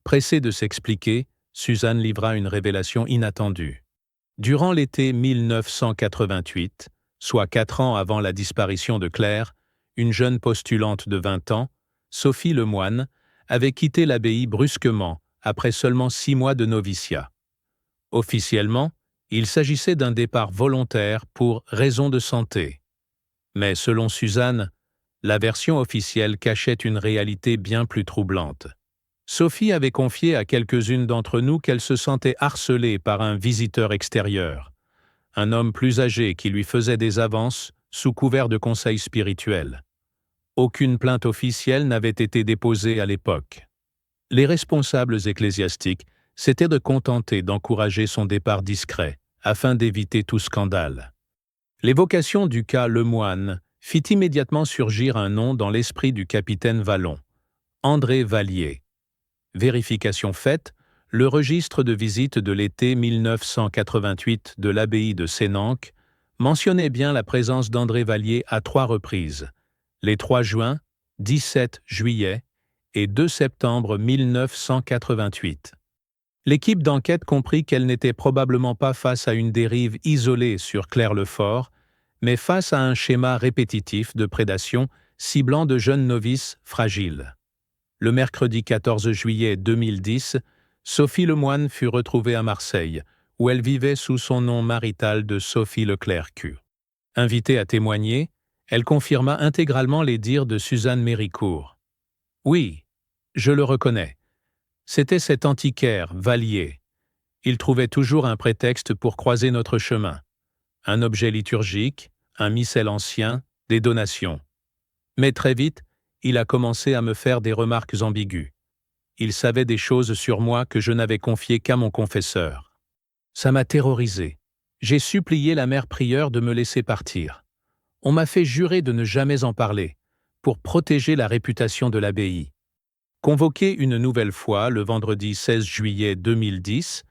Pressée de s'expliquer, Suzanne livra une révélation inattendue. Durant l'été 1988, soit 4 ans avant la disparition de Claire, une jeune postulante de 20 ans, Sophie Lemoine, avait quitté l'abbaye brusquement, après seulement 6 mois de noviciat. Officiellement, il s'agissait d'un départ volontaire pour raison de santé. Mais selon Suzanne, la version officielle cachait une réalité bien plus troublante. Sophie avait confié à quelques-unes d'entre nous qu'elle se sentait harcelée par un visiteur extérieur, un homme plus âgé qui lui faisait des avances sous couvert de conseils spirituels. Aucune plainte officielle n'avait été déposée à l'époque. Les responsables ecclésiastiques s'étaient de contenter d'encourager son départ discret, afin d'éviter tout scandale. L'évocation du cas Lemoine fit immédiatement surgir un nom dans l'esprit du capitaine Vallon, André Vallier. Vérification faite, le registre de visite de l'été 1988 de l'abbaye de Sénanque mentionnait bien la présence d'André Vallier à 3 reprises, les 3 juin, 17 juillet et 2 septembre 1988. L'équipe d'enquête comprit qu'elle n'était probablement pas face à une dérive isolée sur Claire Lefort, mais face à un schéma répétitif de prédation ciblant de jeunes novices fragiles. Le mercredi 14 juillet 2010, Sophie Lemoine fut retrouvée à Marseille, où elle vivait sous son nom marital de Sophie Leclerc-Q. Invitée à témoigner, elle confirma intégralement les dires de Suzanne Méricourt. « Oui, je le reconnais. C'était cet antiquaire, Vallier. Il trouvait toujours un prétexte pour croiser notre chemin. Un objet liturgique, un missel ancien, des donations. Mais très vite, il a commencé à me faire des remarques ambiguës. Il savait des choses sur moi que je n'avais confiées qu'à mon confesseur. Ça m'a terrorisé. J'ai supplié la mère prieure de me laisser partir. On m'a fait jurer de ne jamais en parler, pour protéger la réputation de l'abbaye. » Convoquée une nouvelle fois le vendredi 16 juillet 2010,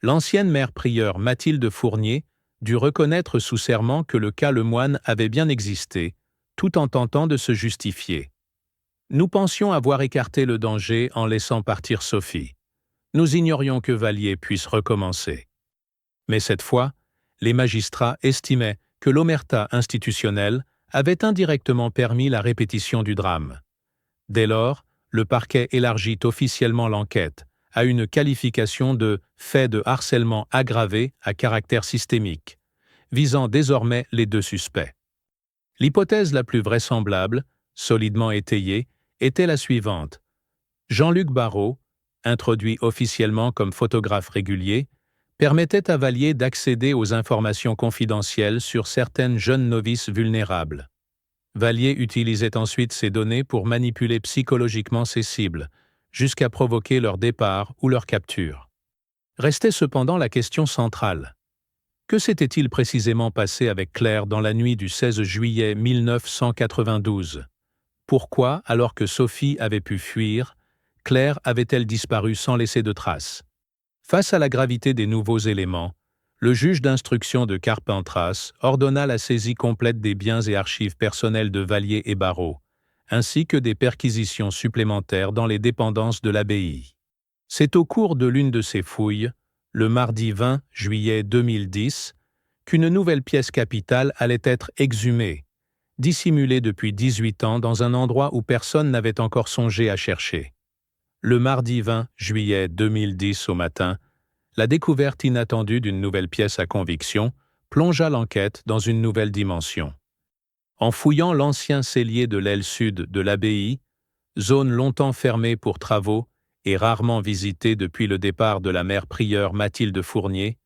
l'ancienne mère prieure Mathilde Fournier dut reconnaître sous serment que le cas Lemoine avait bien existé, tout en tentant de se justifier. Nous pensions avoir écarté le danger en laissant partir Sophie. Nous ignorions que Vallier puisse recommencer. Mais cette fois, les magistrats estimaient que l'omerta institutionnelle avait indirectement permis la répétition du drame. Dès lors, le parquet élargit officiellement l'enquête à une qualification de fait de harcèlement aggravé à caractère systémique, visant désormais les 2 suspects. L'hypothèse la plus vraisemblable, solidement étayée, était la suivante. Jean-Luc Barrault, introduit officiellement comme photographe régulier, permettait à Vallier d'accéder aux informations confidentielles sur certaines jeunes novices vulnérables. Vallier utilisait ensuite ces données pour manipuler psychologiquement ses cibles, jusqu'à provoquer leur départ ou leur capture. Restait cependant la question centrale. Que s'était-il précisément passé avec Claire dans la nuit du 16 juillet 1992 ? Pourquoi, alors que Sophie avait pu fuir, Claire avait-elle disparu sans laisser de traces? Face à la gravité des nouveaux éléments, le juge d'instruction de Carpentras ordonna la saisie complète des biens et archives personnelles de Vallier et Barrault, ainsi que des perquisitions supplémentaires dans les dépendances de l'abbaye. C'est au cours de l'une de ces fouilles, le mardi 20 juillet 2010, qu'une nouvelle pièce capitale allait être exhumée, dissimulée depuis 18 ans dans un endroit où personne n'avait encore songé à chercher. Le mardi 20 juillet 2010 au matin, la découverte inattendue d'une nouvelle pièce à conviction plongea l'enquête dans une nouvelle dimension. En fouillant l'ancien cellier de l'aile sud de l'abbaye, zone longtemps fermée pour travaux et rarement visitée depuis le départ de la mère prieure Mathilde Fournier,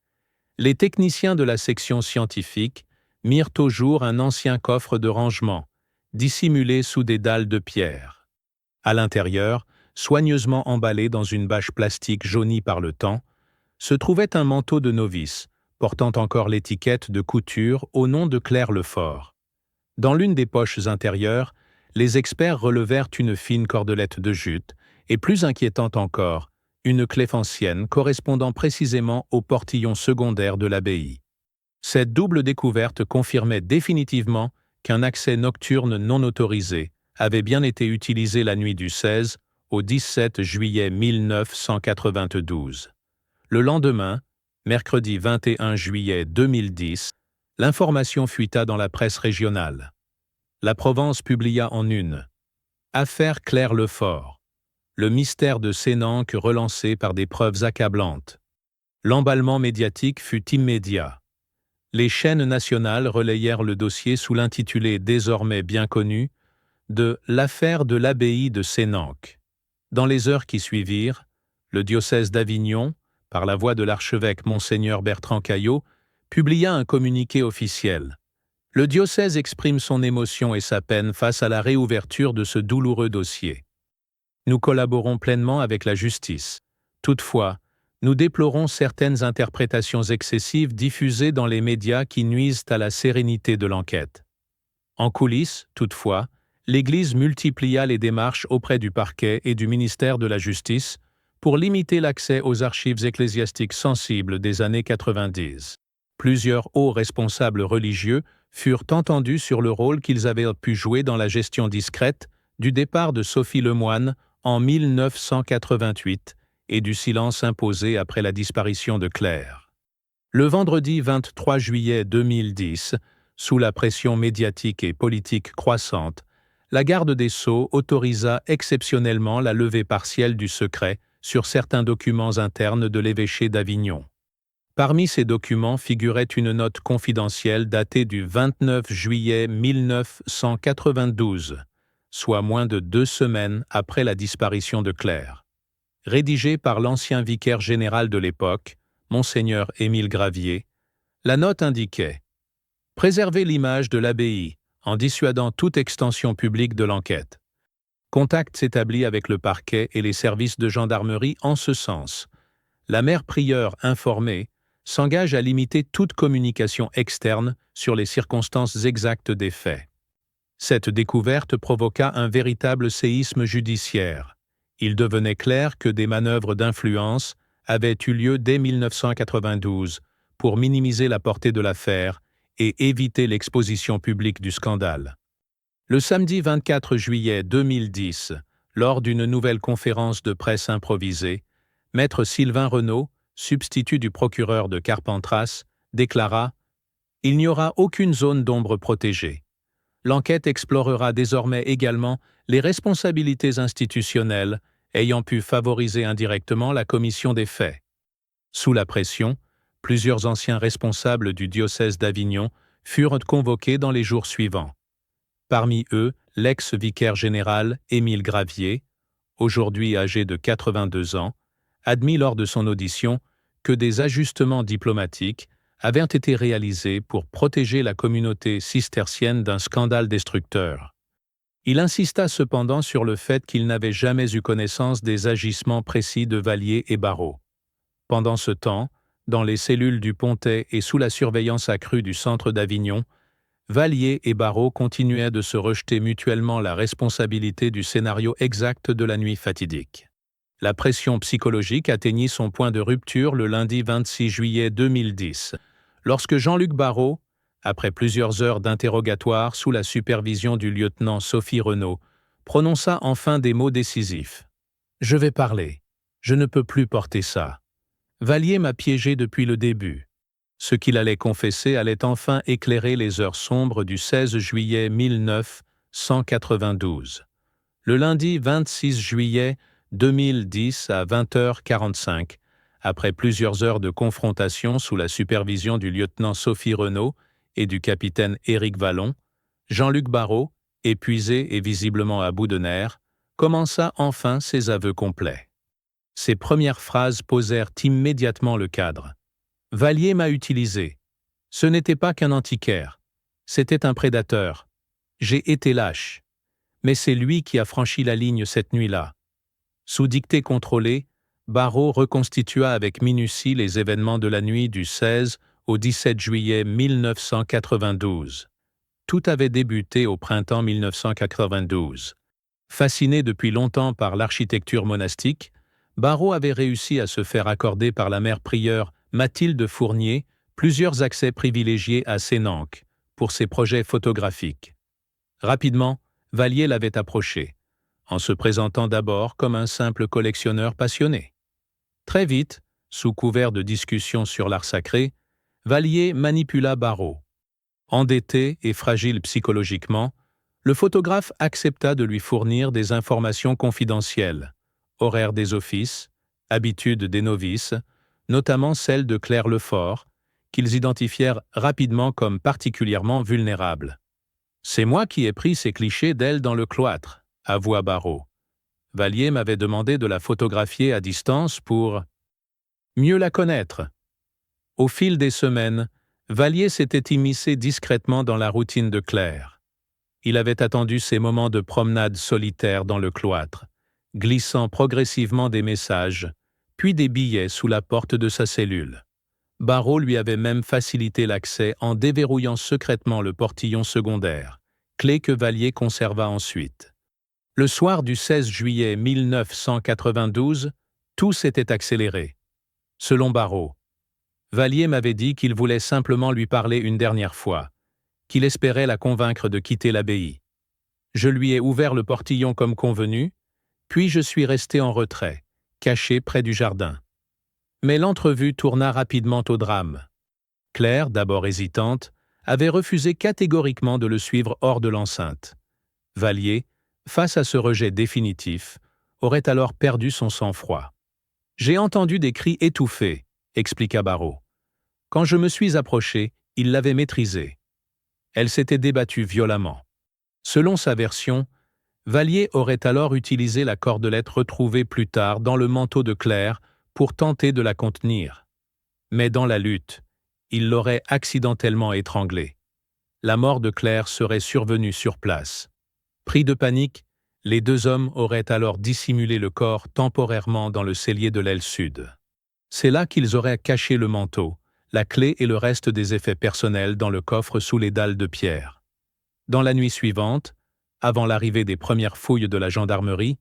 les techniciens de la section scientifique mirent au jour un ancien coffre de rangement, dissimulé sous des dalles de pierre. À l'intérieur, soigneusement emballé dans une bâche plastique jaunie par le temps, se trouvait un manteau de novice, portant encore l'étiquette de couture au nom de Claire Lefort. Dans l'une des poches intérieures, les experts relevèrent une fine cordelette de jute, et plus inquiétante encore, une clef ancienne correspondant précisément au portillon secondaire de l'abbaye. Cette double découverte confirmait définitivement qu'un accès nocturne non autorisé avait bien été utilisé la nuit du 16 au 17 juillet 1992. Le lendemain, mercredi 21 juillet 2010, l'information fuita dans la presse régionale. La Provence publia en une « Affaire Claire Lefort », le mystère de Sénanque relancé par des preuves accablantes. L'emballement médiatique fut immédiat. Les chaînes nationales relayèrent le dossier sous l'intitulé désormais bien connu de « L'affaire de l'abbaye de Sénanque ». Dans les heures qui suivirent, le diocèse d'Avignon, par la voix de l'archevêque Monseigneur Bertrand Caillot, publia un communiqué officiel. Le diocèse exprime son émotion et sa peine face à la réouverture de ce douloureux dossier. Nous collaborons pleinement avec la justice. Toutefois, nous déplorons certaines interprétations excessives diffusées dans les médias qui nuisent à la sérénité de l'enquête. En coulisses, toutefois, l'Église multiplia les démarches auprès du parquet et du ministère de la Justice pour limiter l'accès aux archives ecclésiastiques sensibles des années 90. Plusieurs hauts responsables religieux furent entendus sur le rôle qu'ils avaient pu jouer dans la gestion discrète du départ de Sophie Lemoine en 1988 et du silence imposé après la disparition de Claire. Le vendredi 23 juillet 2010, sous la pression médiatique et politique croissante, la garde des Sceaux autorisa exceptionnellement la levée partielle du secret sur certains documents internes de l'évêché d'Avignon. Parmi ces documents figurait une note confidentielle datée du 29 juillet 1992, soit moins de 2 semaines après la disparition de Claire. Rédigée par l'ancien vicaire général de l'époque, Monseigneur Émile Gravier, la note indiquait « Préserver l'image de l'abbaye en dissuadant toute extension publique de l'enquête. Contact s'établit avec le parquet et les services de gendarmerie en ce sens. La mère prieure informée s'engage à limiter toute communication externe sur les circonstances exactes des faits. » Cette découverte provoqua un véritable séisme judiciaire. Il devenait clair que des manœuvres d'influence avaient eu lieu dès 1992 pour minimiser la portée de l'affaire et éviter l'exposition publique du scandale. Le samedi 24 juillet 2010, lors d'une nouvelle conférence de presse improvisée, Maître Sylvain Renaud, substitut du procureur de Carpentras, déclara « Il n'y aura aucune zone d'ombre protégée. L'enquête explorera désormais également les responsabilités institutionnelles ayant pu favoriser indirectement la commission des faits. » Sous la pression, plusieurs anciens responsables du diocèse d'Avignon furent convoqués dans les jours suivants. Parmi eux, l'ex-vicaire général Émile Gravier, aujourd'hui âgé de 82 ans, admit lors de son audition que des ajustements diplomatiques avaient été réalisés pour protéger la communauté cistercienne d'un scandale destructeur. Il insista cependant sur le fait qu'il n'avait jamais eu connaissance des agissements précis de Vallier et Barrault. Pendant ce temps, dans les cellules du Pontet et sous la surveillance accrue du centre d'Avignon, Vallier et Barrault continuaient de se rejeter mutuellement la responsabilité du scénario exact de la nuit fatidique. La pression psychologique atteignit son point de rupture le lundi 26 juillet 2010, lorsque Jean-Luc Barrot, après plusieurs heures d'interrogatoire sous la supervision du lieutenant Sophie Renaud, prononça enfin des mots décisifs. « Je vais parler. Je ne peux plus porter ça. Vallier m'a piégé depuis le début. » Ce qu'il allait confesser allait enfin éclairer les heures sombres du 16 juillet 1992. Le lundi 26 juillet 2010 à 20h45, après plusieurs heures de confrontation sous la supervision du lieutenant Sophie Renaud et du capitaine Éric Vallon, Jean-Luc Barrot, épuisé et visiblement à bout de nerfs, commença enfin ses aveux complets. Ses premières phrases posèrent immédiatement le cadre. « Vallier m'a utilisé. Ce n'était pas qu'un antiquaire. C'était un prédateur. J'ai été lâche. Mais c'est lui qui a franchi la ligne cette nuit-là. » Sous dictée contrôlée, Barrot reconstitua avec minutie les événements de la nuit du 16 au 17 juillet 1992. Tout avait débuté au printemps 1992. Fasciné depuis longtemps par l'architecture monastique, Barrot avait réussi à se faire accorder par la mère prieure Mathilde Fournier plusieurs accès privilégiés à Sénanque pour ses projets photographiques. Rapidement, Vallier l'avait approché, en se présentant d'abord comme un simple collectionneur passionné. Très vite, sous couvert de discussions sur l'art sacré, Vallier manipula Barrot. Endetté et fragile psychologiquement, le photographe accepta de lui fournir des informations confidentielles, horaires des offices, habitudes des novices, notamment celles de Claire Lefort, qu'ils identifièrent rapidement comme particulièrement vulnérables. « C'est moi qui ai pris ces clichés d'elle dans le cloître », avoua Barrot. Vallier m'avait demandé de la photographier à distance pour mieux la connaître. Au fil des semaines, Vallier s'était immiscé discrètement dans la routine de Claire. Il avait attendu ses moments de promenade solitaire dans le cloître, glissant progressivement des messages, puis des billets sous la porte de sa cellule. Barrot lui avait même facilité l'accès en déverrouillant secrètement le portillon secondaire, clé que Vallier conserva ensuite. Le soir du 16 juillet 1992, tout s'était accéléré. Selon Barrot, Vallier m'avait dit qu'il voulait simplement lui parler une dernière fois, qu'il espérait la convaincre de quitter l'abbaye. Je lui ai ouvert le portillon comme convenu, puis je suis resté en retrait, caché près du jardin. Mais l'entrevue tourna rapidement au drame. Claire, d'abord hésitante, avait refusé catégoriquement de le suivre hors de l'enceinte. Vallier, face à ce rejet définitif, aurait alors perdu son sang-froid. « J'ai entendu des cris étouffés », expliqua Barrot. « Quand je me suis approché, il l'avait maîtrisée. Elle s'était débattue violemment. » Selon sa version, Vallier aurait alors utilisé la cordelette retrouvée plus tard dans le manteau de Claire pour tenter de la contenir. Mais dans la lutte, il l'aurait accidentellement étranglée. La mort de Claire serait survenue sur place. Pris de panique, les deux hommes auraient alors dissimulé le corps temporairement dans le cellier de l'aile sud. C'est là qu'ils auraient caché le manteau, la clé et le reste des effets personnels dans le coffre sous les dalles de pierre. Dans la nuit suivante, avant l'arrivée des premières fouilles de la gendarmerie,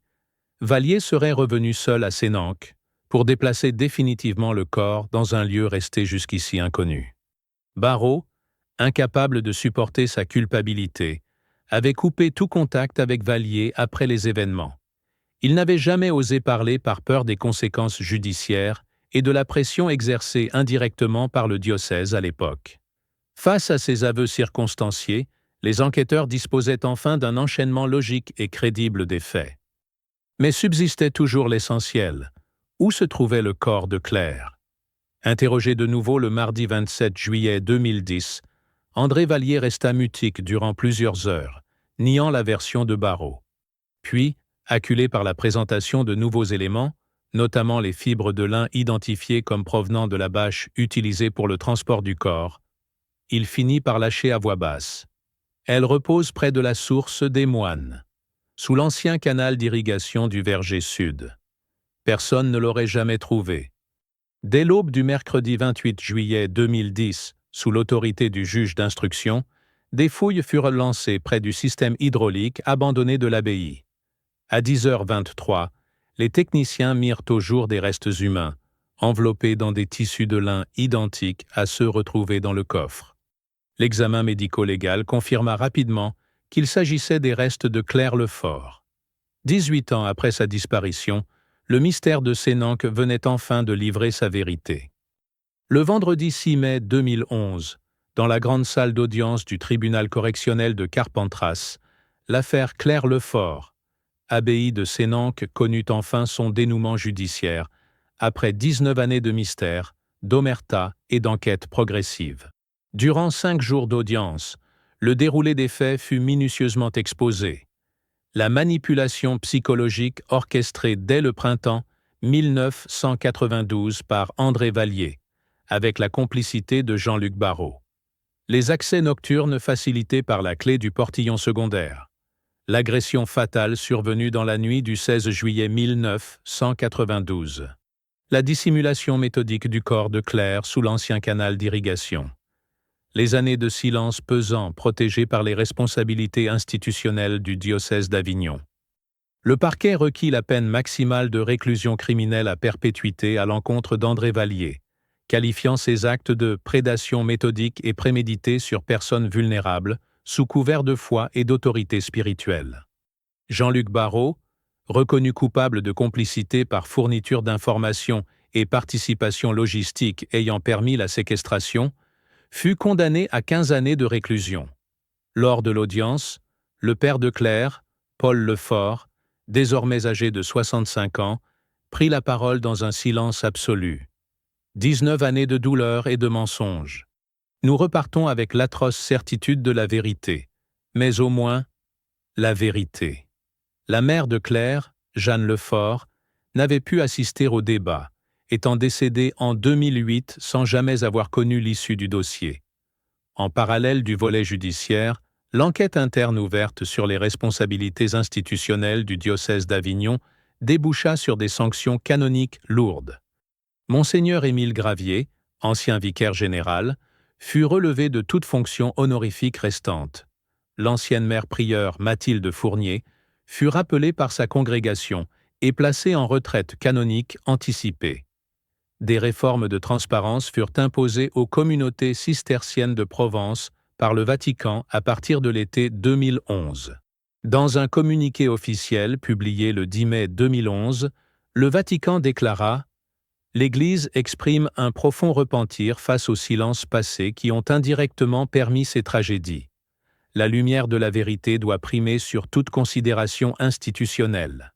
Vallier serait revenu seul à Sénanque pour déplacer définitivement le corps dans un lieu resté jusqu'ici inconnu. Barrot, incapable de supporter sa culpabilité, avait coupé tout contact avec Vallier après les événements. Il n'avait jamais osé parler par peur des conséquences judiciaires et de la pression exercée indirectement par le diocèse à l'époque. Face à ces aveux circonstanciés, les enquêteurs disposaient enfin d'un enchaînement logique et crédible des faits. Mais subsistait toujours l'essentiel. Où se trouvait le corps de Claire? Interrogé de nouveau le mardi 27 juillet 2010, André Vallier resta mutique durant plusieurs heures, niant la version de Barrot. Puis, acculé par la présentation de nouveaux éléments, notamment les fibres de lin identifiées comme provenant de la bâche utilisée pour le transport du corps, il finit par lâcher à voix basse. Elle repose près de la source des Moines, sous l'ancien canal d'irrigation du Verger Sud. Personne ne l'aurait jamais trouvée. Dès l'aube du mercredi 28 juillet 2010, sous l'autorité du juge d'instruction, des fouilles furent lancées près du système hydraulique abandonné de l'abbaye. À 10h23, les techniciens mirent au jour des restes humains, enveloppés dans des tissus de lin identiques à ceux retrouvés dans le coffre. L'examen médico-légal confirma rapidement qu'il s'agissait des restes de Claire Lefort. 18 ans après sa disparition, le mystère de Sénanque venait enfin de livrer sa vérité. Le vendredi 6 mai 2011, dans la grande salle d'audience du tribunal correctionnel de Carpentras, l'affaire Claire Lefort, abbaye de Sénanque, connut enfin son dénouement judiciaire, après 19 années de mystère, d'omerta et d'enquête progressive. Durant 5 jours d'audience, le déroulé des faits fut minutieusement exposé. La manipulation psychologique orchestrée dès le printemps 1992 par André Vallier, avec la complicité de Jean-Luc Barrot. Les accès nocturnes facilités par la clé du portillon secondaire. L'agression fatale survenue dans la nuit du 16 juillet 1992. La dissimulation méthodique du corps de Claire sous l'ancien canal d'irrigation. Les années de silence pesant protégées par les responsabilités institutionnelles du diocèse d'Avignon. Le parquet requit la peine maximale de réclusion criminelle à perpétuité à l'encontre d'André Vallier, qualifiant ces actes de prédation méthodique et préméditée sur personnes vulnérables, sous couvert de foi et d'autorité spirituelle. Jean-Luc Barrot, reconnu coupable de complicité par fourniture d'informations et participation logistique ayant permis la séquestration, fut condamné à 15 années de réclusion. Lors de l'audience, le père de Claire, Paul Lefort, désormais âgé de 65 ans, prit la parole dans un silence absolu. 19 années de douleur et de mensonges. Nous repartons avec l'atroce certitude de la vérité, mais au moins, la vérité. La mère de Claire, Jeanne Lefort, n'avait pu assister au débat, étant décédée en 2008 sans jamais avoir connu l'issue du dossier. En parallèle du volet judiciaire, l'enquête interne ouverte sur les responsabilités institutionnelles du diocèse d'Avignon déboucha sur des sanctions canoniques lourdes. Monseigneur Émile Gravier, ancien vicaire général, fut relevé de toute fonction honorifique restante. L'ancienne mère prieure Mathilde Fournier fut rappelée par sa congrégation et placée en retraite canonique anticipée. Des réformes de transparence furent imposées aux communautés cisterciennes de Provence par le Vatican à partir de l'été 2011. Dans un communiqué officiel publié le 10 mai 2011, le Vatican déclara « L'Église exprime un profond repentir face aux silences passés qui ont indirectement permis ces tragédies. La lumière de la vérité doit primer sur toute considération institutionnelle. »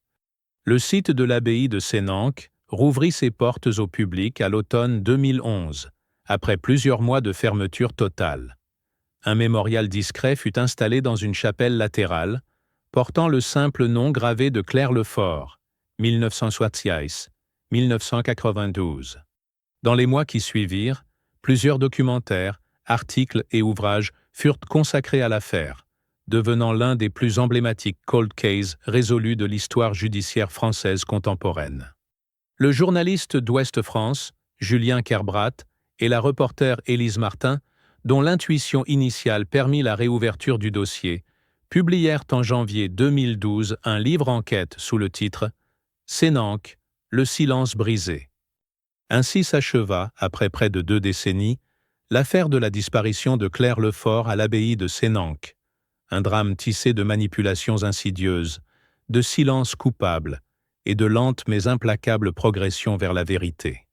Le site de l'abbaye de Sénanque rouvrit ses portes au public à l'automne 2011, après plusieurs mois de fermeture totale. Un mémorial discret fut installé dans une chapelle latérale, portant le simple nom gravé de Claire Lefort, 1992. Dans les mois qui suivirent, plusieurs documentaires, articles et ouvrages furent consacrés à l'affaire, devenant l'un des plus emblématiques cold cases résolus de l'histoire judiciaire française contemporaine. Le journaliste d'Ouest France, Julien Kerbrat, et la reporter Élise Martin, dont l'intuition initiale permit la réouverture du dossier, publièrent en janvier 2012 un livre-enquête sous le titre « Sénanque, le silence brisé ». Ainsi s'acheva, après près de 2 décennies, l'affaire de la disparition de Claire Lefort à l'abbaye de Sénanque, un drame tissé de manipulations insidieuses, de silences coupables et de lentes mais implacables progressions vers la vérité.